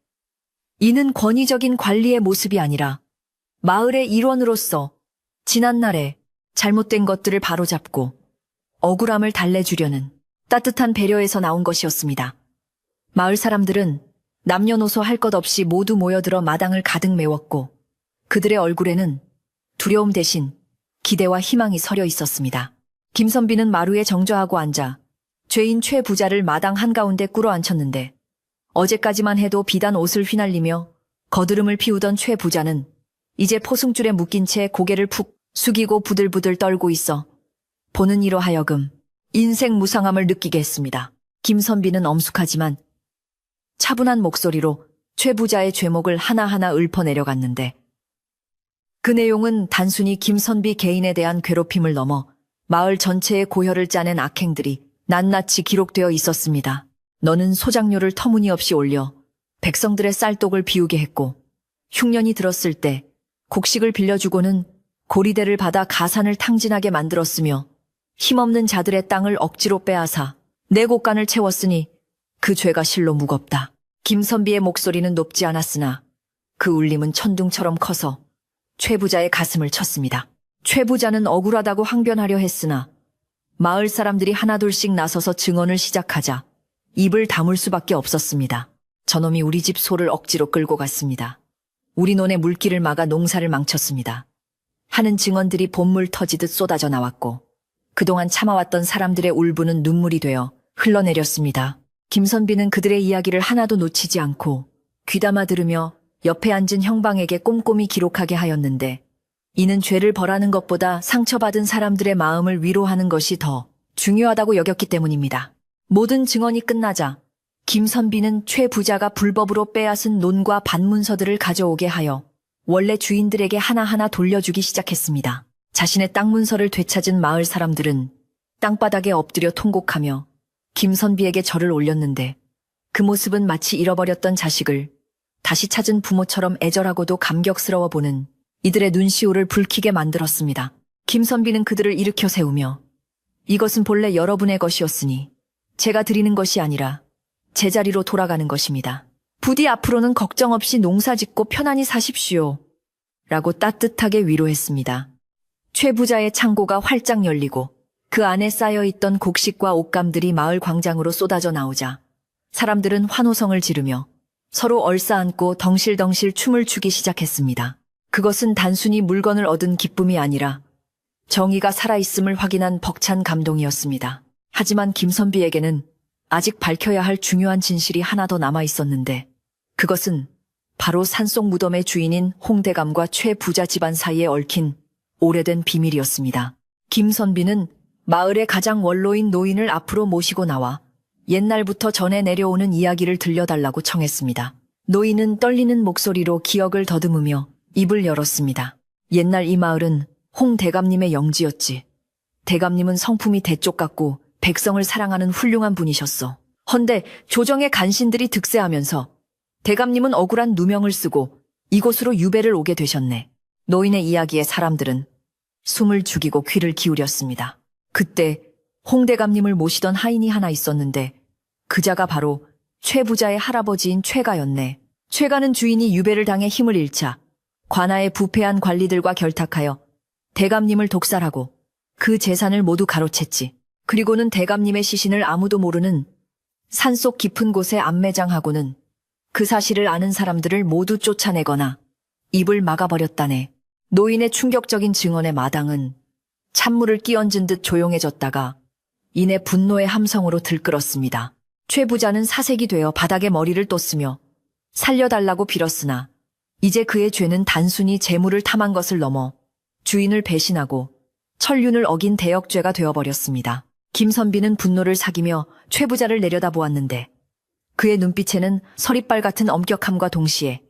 이는 권위적인 관리의 모습이 아니라 마을의 일원으로서 지난날에 잘못된 것들을 바로잡고 억울함을 달래주려는 따뜻한 배려에서 나온 것이었습니다. 마을 사람들은 남녀노소 할 것 없이 모두 모여들어 마당을 가득 메웠고 그들의 얼굴에는 두려움 대신 기대와 희망이 서려 있었습니다. 김선비는 마루에 정좌하고 앉아 죄인 최 부자를 마당 한가운데 꿇어앉혔는데 어제까지만 해도 비단 옷을 휘날리며 거드름을 피우던 최 부자는 이제 포승줄에 묶인 채 고개를 푹 숙이고 부들부들 떨고 있어 보는 이로 하여금 인생 무상함을 느끼게 했습니다. 김선비는 엄숙하지만 차분한 목소리로 최 부자의 죄목을 하나하나 읊어내려갔는데 그 내용은 단순히 김선비 개인에 대한 괴롭힘을 넘어 마을 전체의 고혈을 짜낸 악행들이 낱낱이 기록되어 있었습니다. 너는 소장료를 터무니없이 올려 백성들의 쌀독을 비우게 했고 흉년이 들었을 때 곡식을 빌려주고는 고리대를 받아 가산을 탕진하게 만들었으며 힘없는 자들의 땅을 억지로 빼앗아 내 곳간을 채웠으니 그 죄가 실로 무겁다. 김선비의 목소리는 높지 않았으나 그 울림은 천둥처럼 커서 최 부자의 가슴을 쳤습니다. 최 부자는 억울하다고 항변하려 했으나 마을 사람들이 하나둘씩 나서서 증언을 시작하자 입을 다물 수밖에 없었습니다. 저놈이 우리 집 소를 억지로 끌고 갔습니다. 우리 논의 물길을 막아 농사를 망쳤습니다. 하는 증언들이 봇물 터지듯 쏟아져 나왔고 그동안 참아왔던 사람들의 울분은 눈물이 되어 흘러내렸습니다. 김선비는 그들의 이야기를 하나도 놓치지 않고 귀담아 들으며 옆에 앉은 형방에게 꼼꼼히 기록하게 하였는데 이는 죄를 벌하는 것보다 상처받은 사람들의 마음을 위로하는 것이 더 중요하다고 여겼기 때문입니다. 모든 증언이 끝나자 김선비는 최 부자가 불법으로 빼앗은 논과 반문서들을 가져오게 하여 원래 주인들에게 하나하나 돌려주기 시작했습니다. 자신의 땅 문서를 되찾은 마을 사람들은 땅바닥에 엎드려 통곡하며 김선비에게 절을 올렸는데 그 모습은 마치 잃어버렸던 자식을 다시 찾은 부모처럼 애절하고도 감격스러워 보는 이들의 눈시울을 붉히게 만들었습니다. 김선비는 그들을 일으켜 세우며 이것은 본래 여러분의 것이었으니 제가 드리는 것이 아니라 제자리로 돌아가는 것입니다. 부디 앞으로는 걱정 없이 농사 짓고 편안히 사십시오. 라고 따뜻하게 위로했습니다. 최 부자의 창고가 활짝 열리고 그 안에 쌓여있던 곡식과 옷감들이 마을 광장으로 쏟아져 나오자 사람들은 환호성을 지르며 서로 얼싸안고 덩실덩실 춤을 추기 시작했습니다. 그것은 단순히 물건을 얻은 기쁨이 아니라 정의가 살아있음을 확인한 벅찬 감동이었습니다. 하지만 김선비에게는 아직 밝혀야 할 중요한 진실이 하나 더 남아있었는데 그것은 바로 산속 무덤의 주인인 홍대감과 최 부자 집안 사이에 얽힌 오래된 비밀이었습니다. 김선비는 마을의 가장 원로인 노인을 앞으로 모시고 나와 옛날부터 전해 내려오는 이야기를 들려달라고 청했습니다. 노인은 떨리는 목소리로 기억을 더듬으며 입을 열었습니다. 옛날 이 마을은 홍 대감님의 영지였지. 대감님은 성품이 대쪽 같고 백성을 사랑하는 훌륭한 분이셨어. 헌데 조정의 간신들이 득세하면서 대감님은 억울한 누명을 쓰고 이곳으로 유배를 오게 되셨네. 노인의 이야기에 사람들은 숨을 죽이고 귀를 기울였습니다. 그때 홍 대감님을 모시던 하인이 하나 있었는데 그자가 바로 최 부자의 할아버지인 최가였네. 최가는 주인이 유배를 당해 힘을 잃자 관아의 부패한 관리들과 결탁하여 대감님을 독살하고 그 재산을 모두 가로챘지. 그리고는 대감님의 시신을 아무도 모르는 산속 깊은 곳에 안매장하고는 그 사실을 아는 사람들을 모두 쫓아내거나 입을 막아버렸다네. 노인의 충격적인 증언의 마당은 찬물을 끼얹은 듯 조용해졌다가 이내 분노의 함성으로 들끓었습니다. 최 부자는 사색이 되어 바닥에 머리를 떴으며 살려달라고 빌었으나 이제 그의 죄는 단순히 재물을 탐한 것을 넘어 주인을 배신하고 천륜을 어긴 대역죄가 되어버렸습니다. 김선비는 분노를 사기며 최 부자를 내려다보았는데 그의 눈빛에는 서리빨 같은 엄격함과 동시에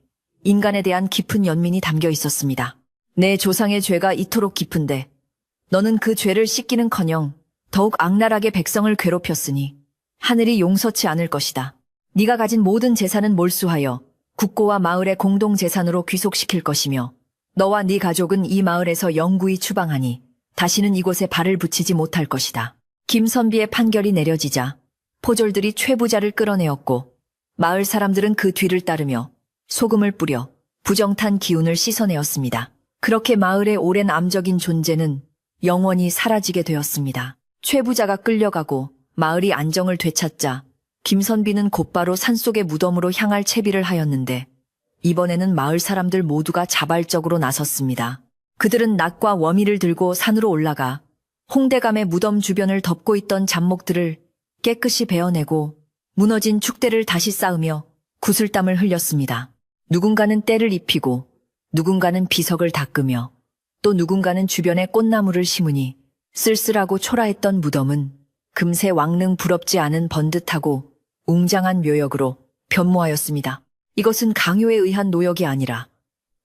인간에 대한 깊은 연민이 담겨 있었습니다. 내 조상의 죄가 이토록 깊은데 너는 그 죄를 씻기는커녕 더욱 악랄하게 백성을 괴롭혔으니 하늘이 용서치 않을 것이다. 네가 가진 모든 재산은 몰수하여 국고와 마을의 공동재산으로 귀속시킬 것이며 너와 네 가족은 이 마을에서 영구히 추방하니 다시는 이곳에 발을 붙이지 못할 것이다. 김선비의 판결이 내려지자 포졸들이 최 부자를 끌어내었고 마을 사람들은 그 뒤를 따르며 소금을 뿌려 부정탄 기운을 씻어내었습니다. 그렇게 마을의 오랜 암적인 존재는 영원히 사라지게 되었습니다. 최 부자가 끌려가고 마을이 안정을 되찾자 김선비는 곧바로 산속의 무덤으로 향할 채비를 하였는데 이번에는 마을 사람들 모두가 자발적으로 나섰습니다. 그들은 낫과 워미를 들고 산으로 올라가 홍대감의 무덤 주변을 덮고 있던 잡목들을 깨끗이 베어내고 무너진 축대를 다시 쌓으며 구슬땀을 흘렸습니다. 누군가는 때를 입히고 누군가는 비석을 닦으며 또 누군가는 주변에 꽃나무를 심으니 쓸쓸하고 초라했던 무덤은 금세 왕릉 부럽지 않은 번듯하고 웅장한 묘역으로 변모하였습니다. 이것은 강요에 의한 노역이 아니라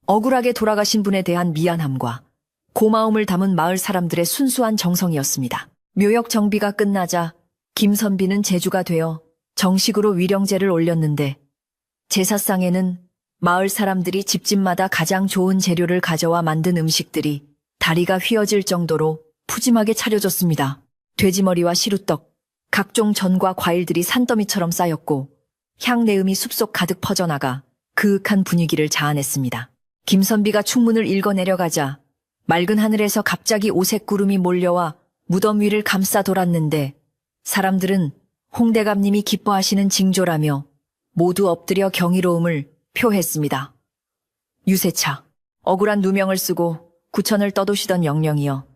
억울하게 돌아가신 분에 대한 미안함과 고마움을 담은 마을 사람들의 순수한 정성이었습니다. 묘역 정비가 끝나자 김선비는 제주가 되어 정식으로 위령제를 올렸는데 제사상에는 마을 사람들이 집집마다 가장 좋은 재료를 가져와 만든 음식들이 다리가 휘어질 정도로 푸짐하게 차려졌습니다. 돼지머리와 시루떡, 각종 전과 과일들이 산더미처럼 쌓였고 향내음이 숲속 가득 퍼져나가 그윽한 분위기를 자아냈습니다. 김선비가 충문을 읽어 내려가자 맑은 하늘에서 갑자기 오색 구름이 몰려와 무덤 위를 감싸 돌았는데 사람들은 홍대감님이 기뻐하시는 징조라며 모두 엎드려 경이로움을 표했습니다. 유세차, 억울한 누명을 쓰고 구천을 떠도시던 영령이여.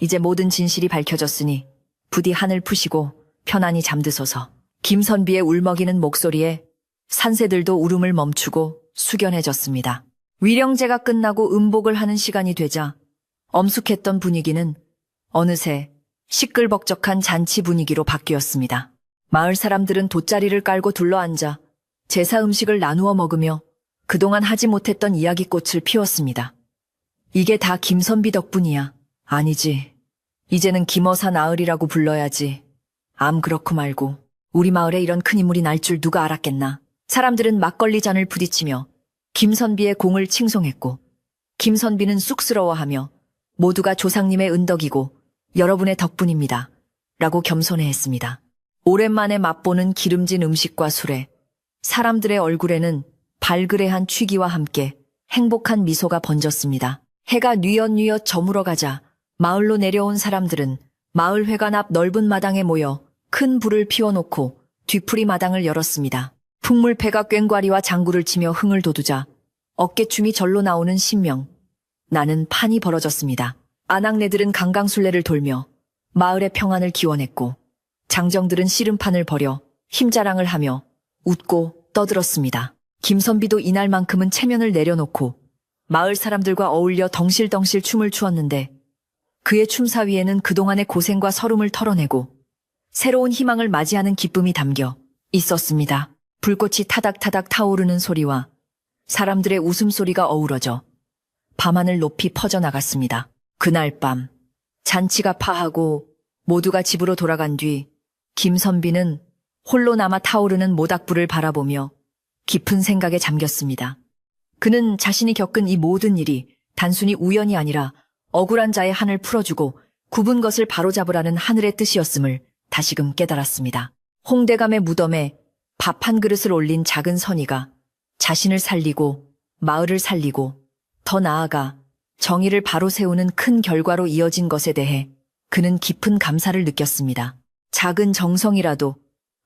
이제 모든 진실이 밝혀졌으니 부디 한을 푸시고 편안히 잠드소서. 김선비의 울먹이는 목소리에 산새들도 울음을 멈추고 숙연해졌습니다. 위령제가 끝나고 음복을 하는 시간이 되자 엄숙했던 분위기는 어느새 시끌벅적한 잔치 분위기로 바뀌었습니다. 마을 사람들은 돗자리를 깔고 둘러앉아 제사 음식을 나누어 먹으며 그동안 하지 못했던 이야기꽃을 피웠습니다. 이게 다 김선비 덕분이야. 아니지. 이제는 김어사 나으리라고 불러야지. 암 그렇고 말고. 우리 마을에 이런 큰 인물이 날 줄 누가 알았겠나. 사람들은 막걸리 잔을 부딪히며 김선비의 공을 칭송했고 김선비는 쑥스러워하며 모두가 조상님의 은덕이고 여러분의 덕분입니다. 라고 겸손해했습니다. 오랜만에 맛보는 기름진 음식과 술에 사람들의 얼굴에는 발그레한 취기와 함께 행복한 미소가 번졌습니다. 해가 뉘엿뉘엿 저물어가자 마을로 내려온 사람들은 마을 회관 앞 넓은 마당에 모여 큰 불을 피워놓고 뒤풀이 마당을 열었습니다. 풍물패가 꽹과리와 장구를 치며 흥을 돋우자 어깨춤이 절로 나오는 신명. 나는 판이 벌어졌습니다. 아낙네들은 강강술래를 돌며 마을의 평안을 기원했고 장정들은 씨름판을 벌여 힘자랑을 하며 웃고 떠들었습니다. 김선비도 이날만큼은 체면을 내려놓고 마을 사람들과 어울려 덩실덩실 춤을 추었는데 그의 춤사위에는 그동안의 고생과 서름을 털어내고 새로운 희망을 맞이하는 기쁨이 담겨 있었습니다. 불꽃이 타닥타닥 타오르는 소리와 사람들의 웃음소리가 어우러져 밤하늘 높이 퍼져나갔습니다. 그날 밤 잔치가 파하고 모두가 집으로 돌아간 뒤 김선비는 홀로 남아 타오르는 모닥불을 바라보며 깊은 생각에 잠겼습니다. 그는 자신이 겪은 이 모든 일이 단순히 우연이 아니라 억울한 자의 한을 풀어주고 굽은 것을 바로잡으라는 하늘의 뜻이었음을 다시금 깨달았습니다. 홍대감의 무덤에 밥 한 그릇을 올린 작은 선의가 자신을 살리고 마을을 살리고 더 나아가 정의를 바로 세우는 큰 결과로 이어진 것에 대해 그는 깊은 감사를 느꼈습니다. 작은 정성이라도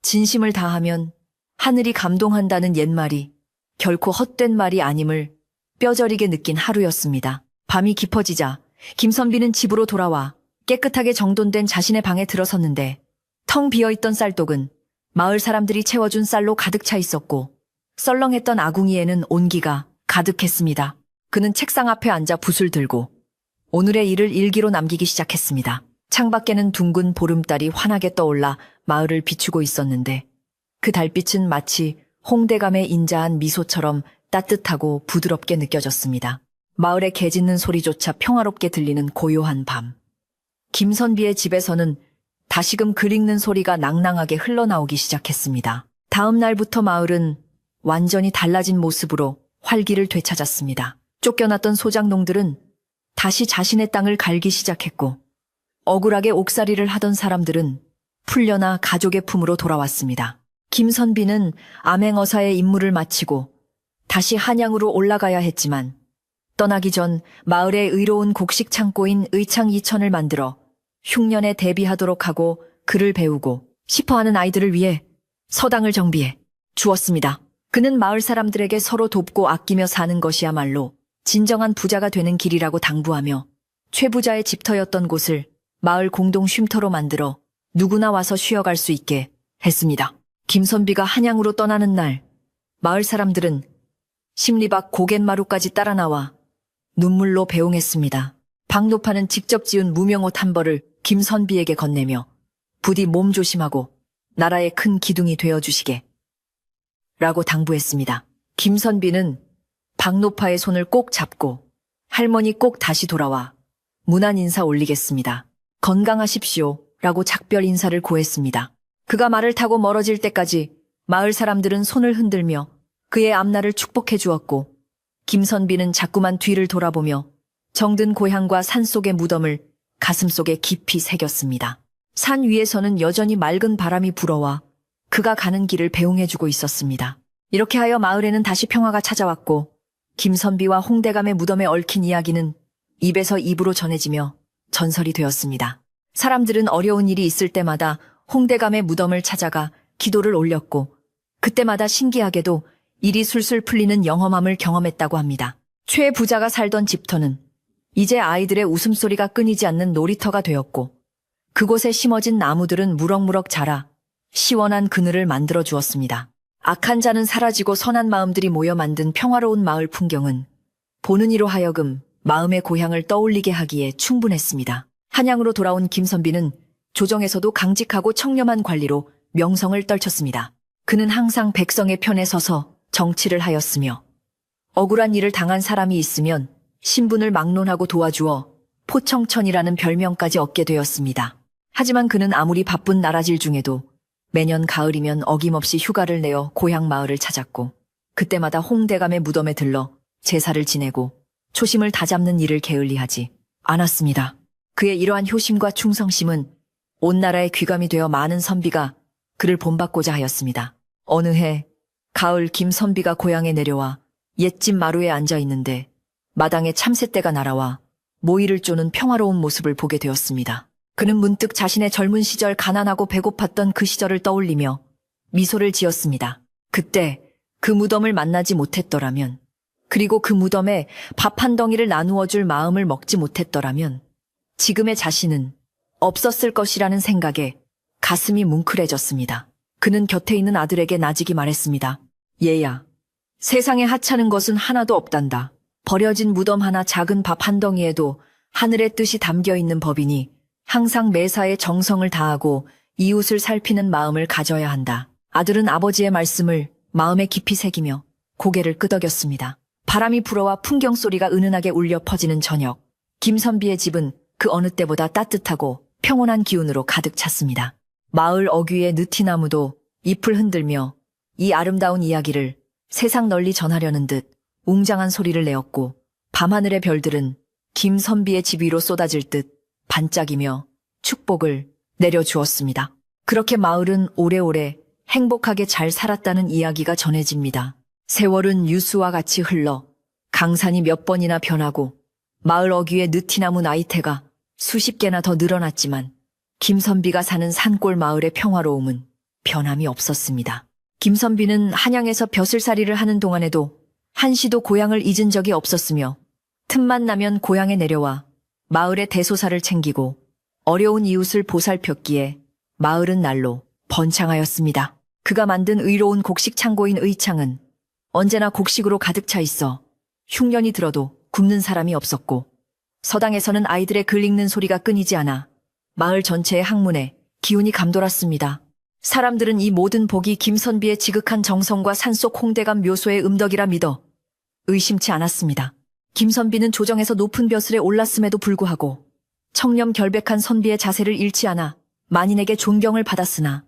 진심을 다하면 하늘이 감동한다는 옛말이 결코 헛된 말이 아님을 뼈저리게 느낀 하루였습니다. 밤이 깊어지자 김선비는 집으로 돌아와 깨끗하게 정돈된 자신의 방에 들어섰는데 텅 비어있던 쌀독은 마을 사람들이 채워준 쌀로 가득 차 있었고 썰렁했던 아궁이에는 온기가 가득했습니다. 그는 책상 앞에 앉아 붓을 들고 오늘의 일을 일기로 남기기 시작했습니다. 창밖에는 둥근 보름달이 환하게 떠올라 마을을 비추고 있었는데 그 달빛은 마치 홍대감의 인자한 미소처럼 따뜻하고 부드럽게 느껴졌습니다. 마을의 개 짖는 소리조차 평화롭게 들리는 고요한 밤. 김선비의 집에서는 다시금 글 읽는 소리가 낭낭하게 흘러나오기 시작했습니다. 다음 날부터 마을은 완전히 달라진 모습으로 활기를 되찾았습니다. 쫓겨났던 소장농들은 다시 자신의 땅을 갈기 시작했고 억울하게 옥살이를 하던 사람들은 풀려나 가족의 품으로 돌아왔습니다. 김선비는 암행어사의 임무를 마치고 다시 한양으로 올라가야 했지만 떠나기 전 마을의 의로운 곡식 창고인 의창이천을 만들어 흉년에 대비하도록 하고 글을 배우고 싶어하는 아이들을 위해 서당을 정비해 주었습니다. 그는 마을 사람들에게 서로 돕고 아끼며 사는 것이야말로 진정한 부자가 되는 길이라고 당부하며 최부자의 집터였던 곳을 마을 공동 쉼터로 만들어 누구나 와서 쉬어갈 수 있게 했습니다. 김선비가 한양으로 떠나는 날 마을 사람들은 심리박 고갯마루까지 따라 나와 눈물로 배웅했습니다. 박노파는 직접 지은 무명옷 한 벌을 김선비에게 건네며 부디 몸 조심하고 나라의 큰 기둥이 되어주시게 라고 당부했습니다. 김선비는 박노파의 손을 꼭 잡고 할머니 꼭 다시 돌아와 문안 인사 올리겠습니다. 건강하십시오 라고 작별 인사를 고했습니다. 그가 말을 타고 멀어질 때까지 마을 사람들은 손을 흔들며 그의 앞날을 축복해 주었고 김선비는 자꾸만 뒤를 돌아보며 정든 고향과 산속의 무덤을 가슴속에 깊이 새겼습니다. 산 위에서는 여전히 맑은 바람이 불어와 그가 가는 길을 배웅해주고 있었습니다. 이렇게 하여 마을에는 다시 평화가 찾아왔고 김선비와 홍대감의 무덤에 얽힌 이야기는 입에서 입으로 전해지며 전설이 되었습니다. 사람들은 어려운 일이 있을 때마다 홍대감의 무덤을 찾아가 기도를 올렸고 그때마다 신기하게도 일이 술술 풀리는 영험함을 경험했다고 합니다. 최 부자가 살던 집터는 이제 아이들의 웃음소리가 끊이지 않는 놀이터가 되었고 그곳에 심어진 나무들은 무럭무럭 자라 시원한 그늘을 만들어 주었습니다. 악한 자는 사라지고 선한 마음들이 모여 만든 평화로운 마을 풍경은 보는 이로 하여금 마음의 고향을 떠올리게 하기에 충분했습니다. 한양으로 돌아온 김선비는 조정에서도 강직하고 청렴한 관리로 명성을 떨쳤습니다. 그는 항상 백성의 편에 서서 정치를 하였으며 억울한 일을 당한 사람이 있으면 신분을 막론하고 도와주어 포청천이라는 별명까지 얻게 되었습니다. 하지만 그는 아무리 바쁜 나라질 중에도 매년 가을이면 어김없이 휴가를 내어 고향 마을을 찾았고 그때마다 홍대감의 무덤에 들러 제사를 지내고 초심을 다잡는 일을 게을리하지 않았습니다. 그의 이러한 효심과 충성심은 온 나라에 귀감이 되어 많은 선비가 그를 본받고자 하였습니다. 어느 해 가을 김선비가 고향에 내려와 옛집 마루에 앉아 있는데 마당에 참새떼가 날아와 모이를 쪼는 평화로운 모습을 보게 되었습니다. 그는 문득 자신의 젊은 시절 가난하고 배고팠던 그 시절을 떠올리며 미소를 지었습니다. 그때 그 무덤을 만나지 못했더라면, 그리고 그 무덤에 밥 한 덩이를 나누어 줄 마음을 먹지 못했더라면 지금의 자신은 없었을 것이라는 생각에 가슴이 뭉클해졌습니다. 그는 곁에 있는 아들에게 나직이 말했습니다. 얘야, 세상에 하찮은 것은 하나도 없단다. 버려진 무덤 하나, 작은 밥 한 덩이에도 하늘의 뜻이 담겨 있는 법이니 항상 매사에 정성을 다하고 이웃을 살피는 마음을 가져야 한다. 아들은 아버지의 말씀을 마음에 깊이 새기며 고개를 끄덕였습니다. 바람이 불어와 풍경 소리가 은은하게 울려 퍼지는 저녁. 김선비의 집은 그 어느 때보다 따뜻하고 평온한 기운으로 가득 찼습니다. 마을 어귀의 느티나무도 잎을 흔들며 이 아름다운 이야기를 세상 널리 전하려는 듯 웅장한 소리를 내었고 밤하늘의 별들은 김선비의 집 위로 쏟아질 듯 반짝이며 축복을 내려주었습니다. 그렇게 마을은 오래오래 행복하게 잘 살았다는 이야기가 전해집니다. 세월은 유수와 같이 흘러 강산이 몇 번이나 변하고 마을 어귀의 느티나무 나이테가 수십 개나 더 늘어났지만 김선비가 사는 산골 마을의 평화로움은 변함이 없었습니다. 김선비는 한양에서 벼슬살이를 하는 동안에도 한시도 고향을 잊은 적이 없었으며 틈만 나면 고향에 내려와 마을의 대소사를 챙기고 어려운 이웃을 보살폈기에 마을은 날로 번창하였습니다. 그가 만든 의로운 곡식 창고인 의창은 언제나 곡식으로 가득 차 있어 흉년이 들어도 굶는 사람이 없었고 서당에서는 아이들의 글 읽는 소리가 끊이지 않아 마을 전체의 학문에 기운이 감돌았습니다. 사람들은 이 모든 복이 김선비의 지극한 정성과 산속 홍대감 묘소의 음덕이라 믿어 의심치 않았습니다. 김선비는 조정에서 높은 벼슬에 올랐음에도 불구하고 청렴 결백한 선비의 자세를 잃지 않아 만인에게 존경을 받았으나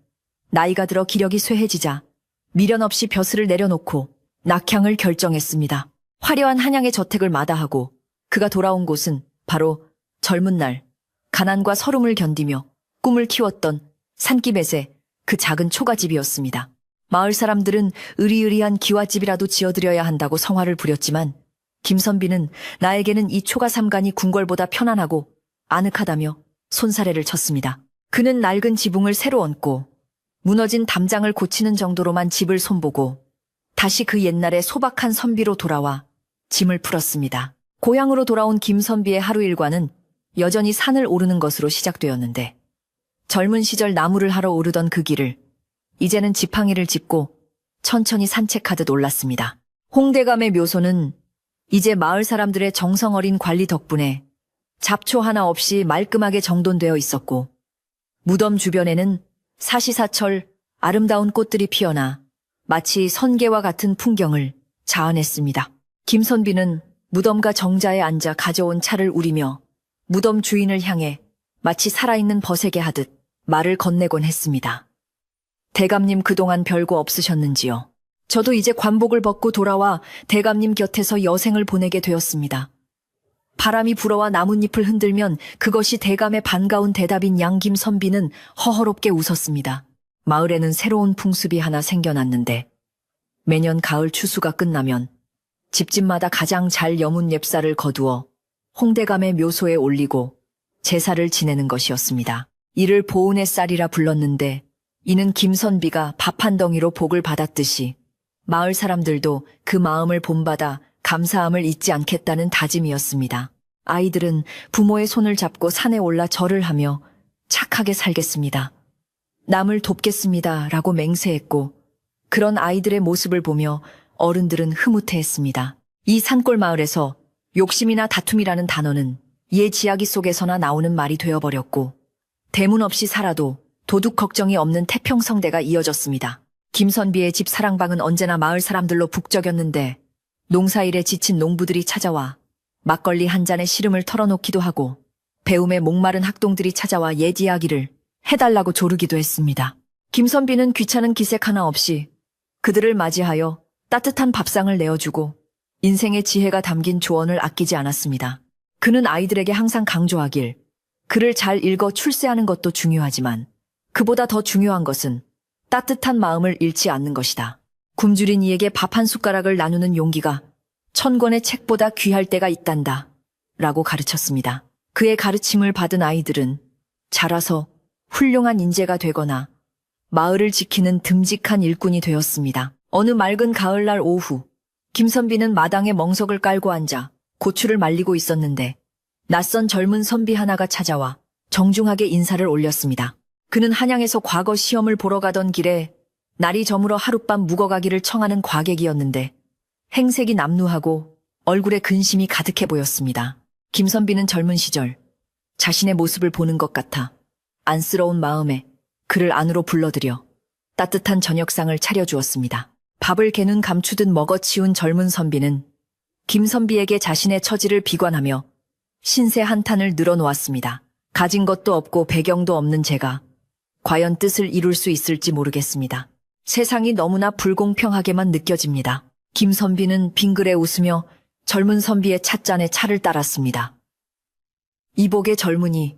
나이가 들어 기력이 쇠해지자 미련 없이 벼슬을 내려놓고 낙향을 결정했습니다. 화려한 한양의 저택을 마다하고 그가 돌아온 곳은 바로 젊은 날 가난과 서름을 견디며 꿈을 키웠던 산기벳의 그 작은 초가집이었습니다. 마을 사람들은 으리으리한 기와집이라도 지어드려야 한다고 성화를 부렸지만 김선비는 나에게는 이 초가삼간이 궁궐보다 편안하고 아늑하다며 손사래를 쳤습니다. 그는 낡은 지붕을 새로 얹고 무너진 담장을 고치는 정도로만 집을 손보고 다시 그 옛날의 소박한 선비로 돌아와 짐을 풀었습니다. 고향으로 돌아온 김선비의 하루 일과는 여전히 산을 오르는 것으로 시작되었는데 젊은 시절 나무를 하러 오르던 그 길을 이제는 지팡이를 짚고 천천히 산책하듯 올랐습니다. 홍대감의 묘소는 이제 마을 사람들의 정성 어린 관리 덕분에 잡초 하나 없이 말끔하게 정돈되어 있었고 무덤 주변에는 사시사철 아름다운 꽃들이 피어나 마치 선계와 같은 풍경을 자아냈습니다. 김선비는 무덤가 정자에 앉아 가져온 차를 우리며 무덤 주인을 향해 마치 살아있는 벗에게 하듯 말을 건네곤 했습니다. 대감님 그동안 별거 없으셨는지요? 저도 이제 관복을 벗고 돌아와 대감님 곁에서 여생을 보내게 되었습니다. 바람이 불어와 나뭇잎을 흔들면 그것이 대감의 반가운 대답인 양 김선비는 허허롭게 웃었습니다. 마을에는 새로운 풍습이 하나 생겨났는데 매년 가을 추수가 끝나면 집집마다 가장 잘 여문 옙쌀을 거두어 홍대감의 묘소에 올리고 제사를 지내는 것이었습니다. 이를 보은의 쌀이라 불렀는데 이는 김선비가 밥 한 덩이로 복을 받았듯이 마을 사람들도 그 마음을 본받아 감사함을 잊지 않겠다는 다짐이었습니다. 아이들은 부모의 손을 잡고 산에 올라 절을 하며 착하게 살겠습니다. 남을 돕겠습니다. 라고 맹세했고 그런 아이들의 모습을 보며 어른들은 흐뭇해했습니다. 이 산골 마을에서 욕심이나 다툼이라는 단어는 옛 이야기 속에서나 나오는 말이 되어버렸고 대문 없이 살아도 도둑 걱정이 없는 태평성대가 이어졌습니다. 김선비의 집 사랑방은 언제나 마을 사람들로 북적였는데 농사일에 지친 농부들이 찾아와 막걸리 한 잔에 시름을 털어놓기도 하고 배움에 목마른 학동들이 찾아와 옛 이야기를 해달라고 조르기도 했습니다. 김선비는 귀찮은 기색 하나 없이 그들을 맞이하여 따뜻한 밥상을 내어주고 인생의 지혜가 담긴 조언을 아끼지 않았습니다. 그는 아이들에게 항상 강조하길 글을 잘 읽어 출세하는 것도 중요하지만 그보다 더 중요한 것은 따뜻한 마음을 잃지 않는 것이다. 굶주린 이에게 밥 한 숟가락을 나누는 용기가 천 권의 책보다 귀할 때가 있단다. 라고 가르쳤습니다. 그의 가르침을 받은 아이들은 자라서 훌륭한 인재가 되거나 마을을 지키는 듬직한 일꾼이 되었습니다. 어느 맑은 가을날 오후 김선비는 마당에 멍석을 깔고 앉아 고추를 말리고 있었는데 낯선 젊은 선비 하나가 찾아와 정중하게 인사를 올렸습니다. 그는 한양에서 과거 시험을 보러 가던 길에 날이 저물어 하룻밤 묵어가기를 청하는 과객이었는데 행색이 남루하고 얼굴에 근심이 가득해 보였습니다. 김선비는 젊은 시절 자신의 모습을 보는 것 같아 안쓰러운 마음에 그를 안으로 불러들여 따뜻한 저녁상을 차려주었습니다. 밥을 개눈 감추듯 먹어치운 젊은 선비는 김선비에게 자신의 처지를 비관하며 신세 한탄을 늘어놓았습니다. 가진 것도 없고 배경도 없는 제가 과연 뜻을 이룰 수 있을지 모르겠습니다. 세상이 너무나 불공평하게만 느껴집니다. 김선비는 빙그레 웃으며 젊은 선비의 찻잔에 차를 따랐습니다. 이복의 젊은이,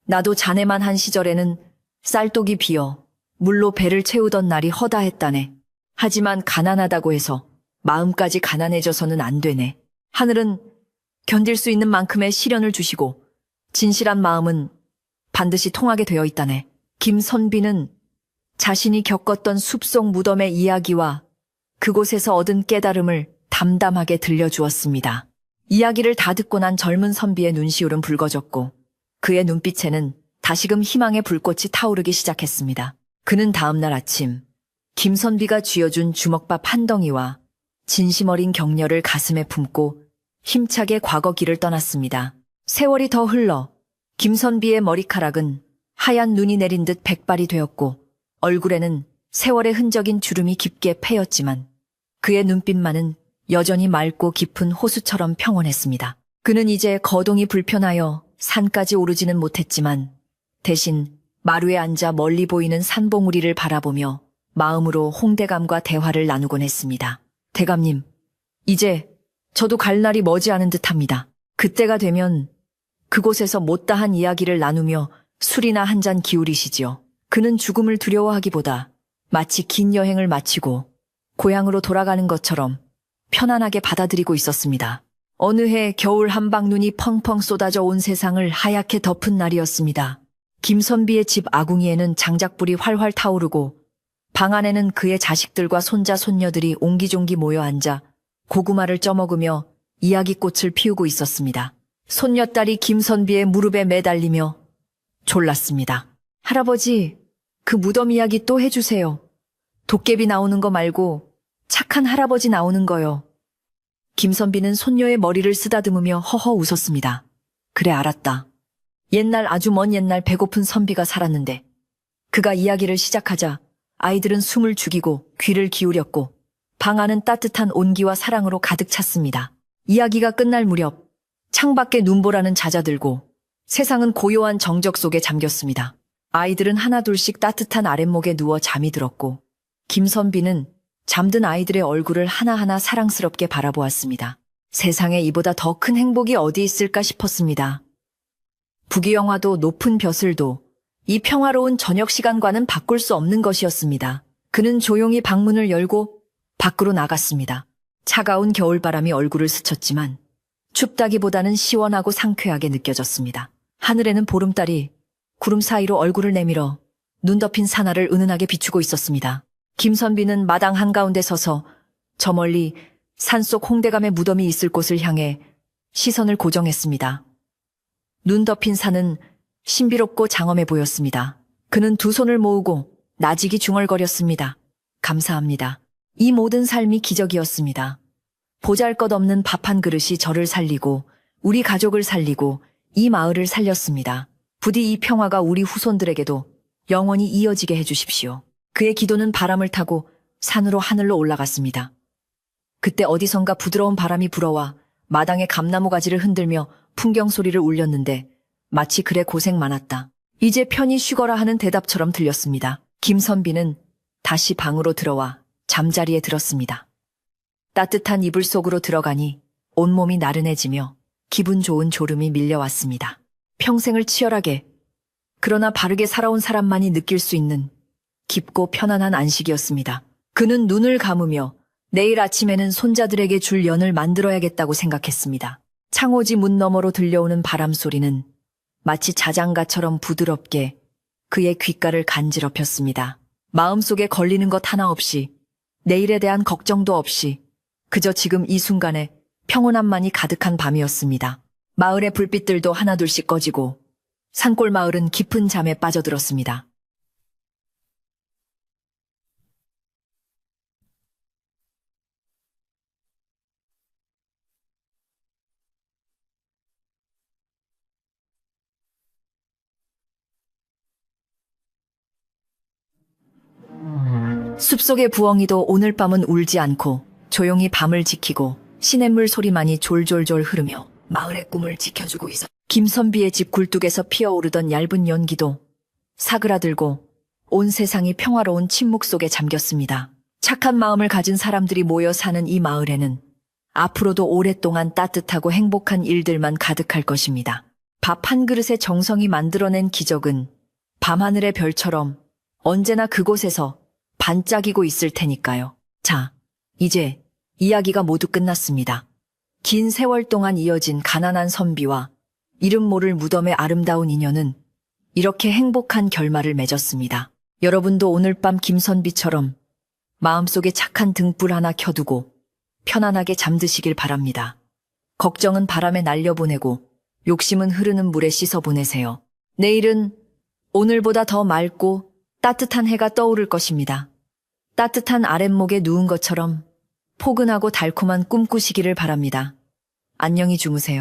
나도 자네만 한 시절에는 쌀독이 비어 물로 배를 채우던 날이 허다했다네. 하지만 가난하다고 해서 마음까지 가난해져서는 안 되네. 하늘은 견딜 수 있는 만큼의 시련을 주시고 진실한 마음은 반드시 통하게 되어 있다네. 김선비는 자신이 겪었던 숲속 무덤의 이야기와 그곳에서 얻은 깨달음을 담담하게 들려주었습니다. 이야기를 다 듣고 난 젊은 선비의 눈시울은 붉어졌고 그의 눈빛에는 다시금 희망의 불꽃이 타오르기 시작했습니다. 그는 다음날 아침 김선비가 쥐어준 주먹밥 한 덩이와 진심 어린 격려를 가슴에 품고 힘차게 과거 길을 떠났습니다. 세월이 더 흘러 김선비의 머리카락은 하얀 눈이 내린 듯 백발이 되었고 얼굴에는 세월의 흔적인 주름이 깊게 패였지만 그의 눈빛만은 여전히 맑고 깊은 호수처럼 평온했습니다. 그는 이제 거동이 불편하여 산까지 오르지는 못했지만 대신 마루에 앉아 멀리 보이는 산봉우리를 바라보며 마음으로 홍대감과 대화를 나누곤 했습니다. 대감님, 이제 저도 갈 날이 머지않은 듯합니다. 그때가 되면 그곳에서 못다한 이야기를 나누며 술이나 한 잔 기울이시지요. 그는 죽음을 두려워하기보다 마치 긴 여행을 마치고 고향으로 돌아가는 것처럼 편안하게 받아들이고 있었습니다. 어느 해 겨울 한방눈이 펑펑 쏟아져 온 세상을 하얗게 덮은 날이었습니다. 김선비의 집 아궁이에는 장작불이 활활 타오르고 방 안에는 그의 자식들과 손자 손녀들이 옹기종기 모여 앉아 고구마를 쪄먹으며 이야기꽃을 피우고 있었습니다. 손녀딸이 김선비의 무릎에 매달리며 졸랐습니다. 할아버지, 그 무덤 이야기 또 해주세요. 도깨비 나오는 거 말고 착한 할아버지 나오는 거요. 김선비는 손녀의 머리를 쓰다듬으며 허허 웃었습니다. 그래, 알았다. 옛날, 아주 먼 옛날 배고픈 선비가 살았는데 그가 이야기를 시작하자 아이들은 숨을 죽이고 귀를 기울였고 방 안은 따뜻한 온기와 사랑으로 가득 찼습니다. 이야기가 끝날 무렵 창밖에 눈보라는 잦아들고 세상은 고요한 정적 속에 잠겼습니다. 아이들은 하나둘씩 따뜻한 아랫목에 누워 잠이 들었고 김선비는 잠든 아이들의 얼굴을 하나하나 사랑스럽게 바라보았습니다. 세상에 이보다 더 큰 행복이 어디 있을까 싶었습니다. 부귀영화도 높은 벼슬도 이 평화로운 저녁 시간과는 바꿀 수 없는 것이었습니다. 그는 조용히 방문을 열고 밖으로 나갔습니다. 차가운 겨울바람이 얼굴을 스쳤지만 춥다기보다는 시원하고 상쾌하게 느껴졌습니다. 하늘에는 보름달이 구름 사이로 얼굴을 내밀어 눈 덮인 산하를 은은하게 비추고 있었습니다. 김선비는 마당 한가운데 서서 저 멀리 산속 홍대감의 무덤이 있을 곳을 향해 시선을 고정했습니다. 눈 덮인 산은 신비롭고 장엄해 보였습니다. 그는 두 손을 모으고 나직이 중얼거렸습니다. 감사합니다. 이 모든 삶이 기적이었습니다. 보잘것없는 밥 한 그릇이 저를 살리고 우리 가족을 살리고 이 마을을 살렸습니다. 부디 이 평화가 우리 후손들에게도 영원히 이어지게 해주십시오. 그의 기도는 바람을 타고 산으로 하늘로 올라갔습니다. 그때 어디선가 부드러운 바람이 불어와 마당의 감나무 가지를 흔들며 풍경 소리를 울렸는데 마치 그래 고생 많았다. 이제 편히 쉬거라 하는 대답처럼 들렸습니다. 김선비는 다시 방으로 들어와 잠자리에 들었습니다. 따뜻한 이불 속으로 들어가니 온몸이 나른해지며 기분 좋은 졸음이 밀려왔습니다. 평생을 치열하게 그러나 바르게 살아온 사람만이 느낄 수 있는 깊고 편안한 안식이었습니다. 그는 눈을 감으며 내일 아침에는 손자들에게 줄 연을 만들어야겠다고 생각했습니다. 창호지 문 너머로 들려오는 바람 소리는 마치 자장가처럼 부드럽게 그의 귓가를 간지럽혔습니다. 마음속에 걸리는 것 하나 없이, 내일에 대한 걱정도 없이 그저 지금 이 순간에 평온함만이 가득한 밤이었습니다. 마을의 불빛들도 하나둘씩 꺼지고 산골 마을은 깊은 잠에 빠져들었습니다. 숲속의 부엉이도 오늘 밤은 울지 않고 조용히 밤을 지키고 시냇물 소리만이 졸졸졸 흐르며 마을의 꿈을 지켜주고 있어. 김선비의 집 굴뚝에서 피어오르던 얇은 연기도 사그라들고 온 세상이 평화로운 침묵 속에 잠겼습니다. 착한 마음을 가진 사람들이 모여 사는 이 마을에는 앞으로도 오랫동안 따뜻하고 행복한 일들만 가득할 것입니다. 밥 한 그릇에 정성이 만들어낸 기적은 밤하늘의 별처럼 언제나 그곳에서 반짝이고 있을 테니까요. 자, 이제 이야기가 모두 끝났습니다. 긴 세월 동안 이어진 가난한 선비와 이름 모를 무덤의 아름다운 인연은 이렇게 행복한 결말을 맺었습니다. 여러분도 오늘 밤 김선비처럼 마음속에 착한 등불 하나 켜두고 편안하게 잠드시길 바랍니다. 걱정은 바람에 날려보내고 욕심은 흐르는 물에 씻어보내세요. 내일은 오늘보다 더 맑고 따뜻한 해가 떠오를 것입니다. 따뜻한 아랫목에 누운 것처럼 포근하고 달콤한 꿈 꾸시기를 바랍니다. 안녕히 주무세요.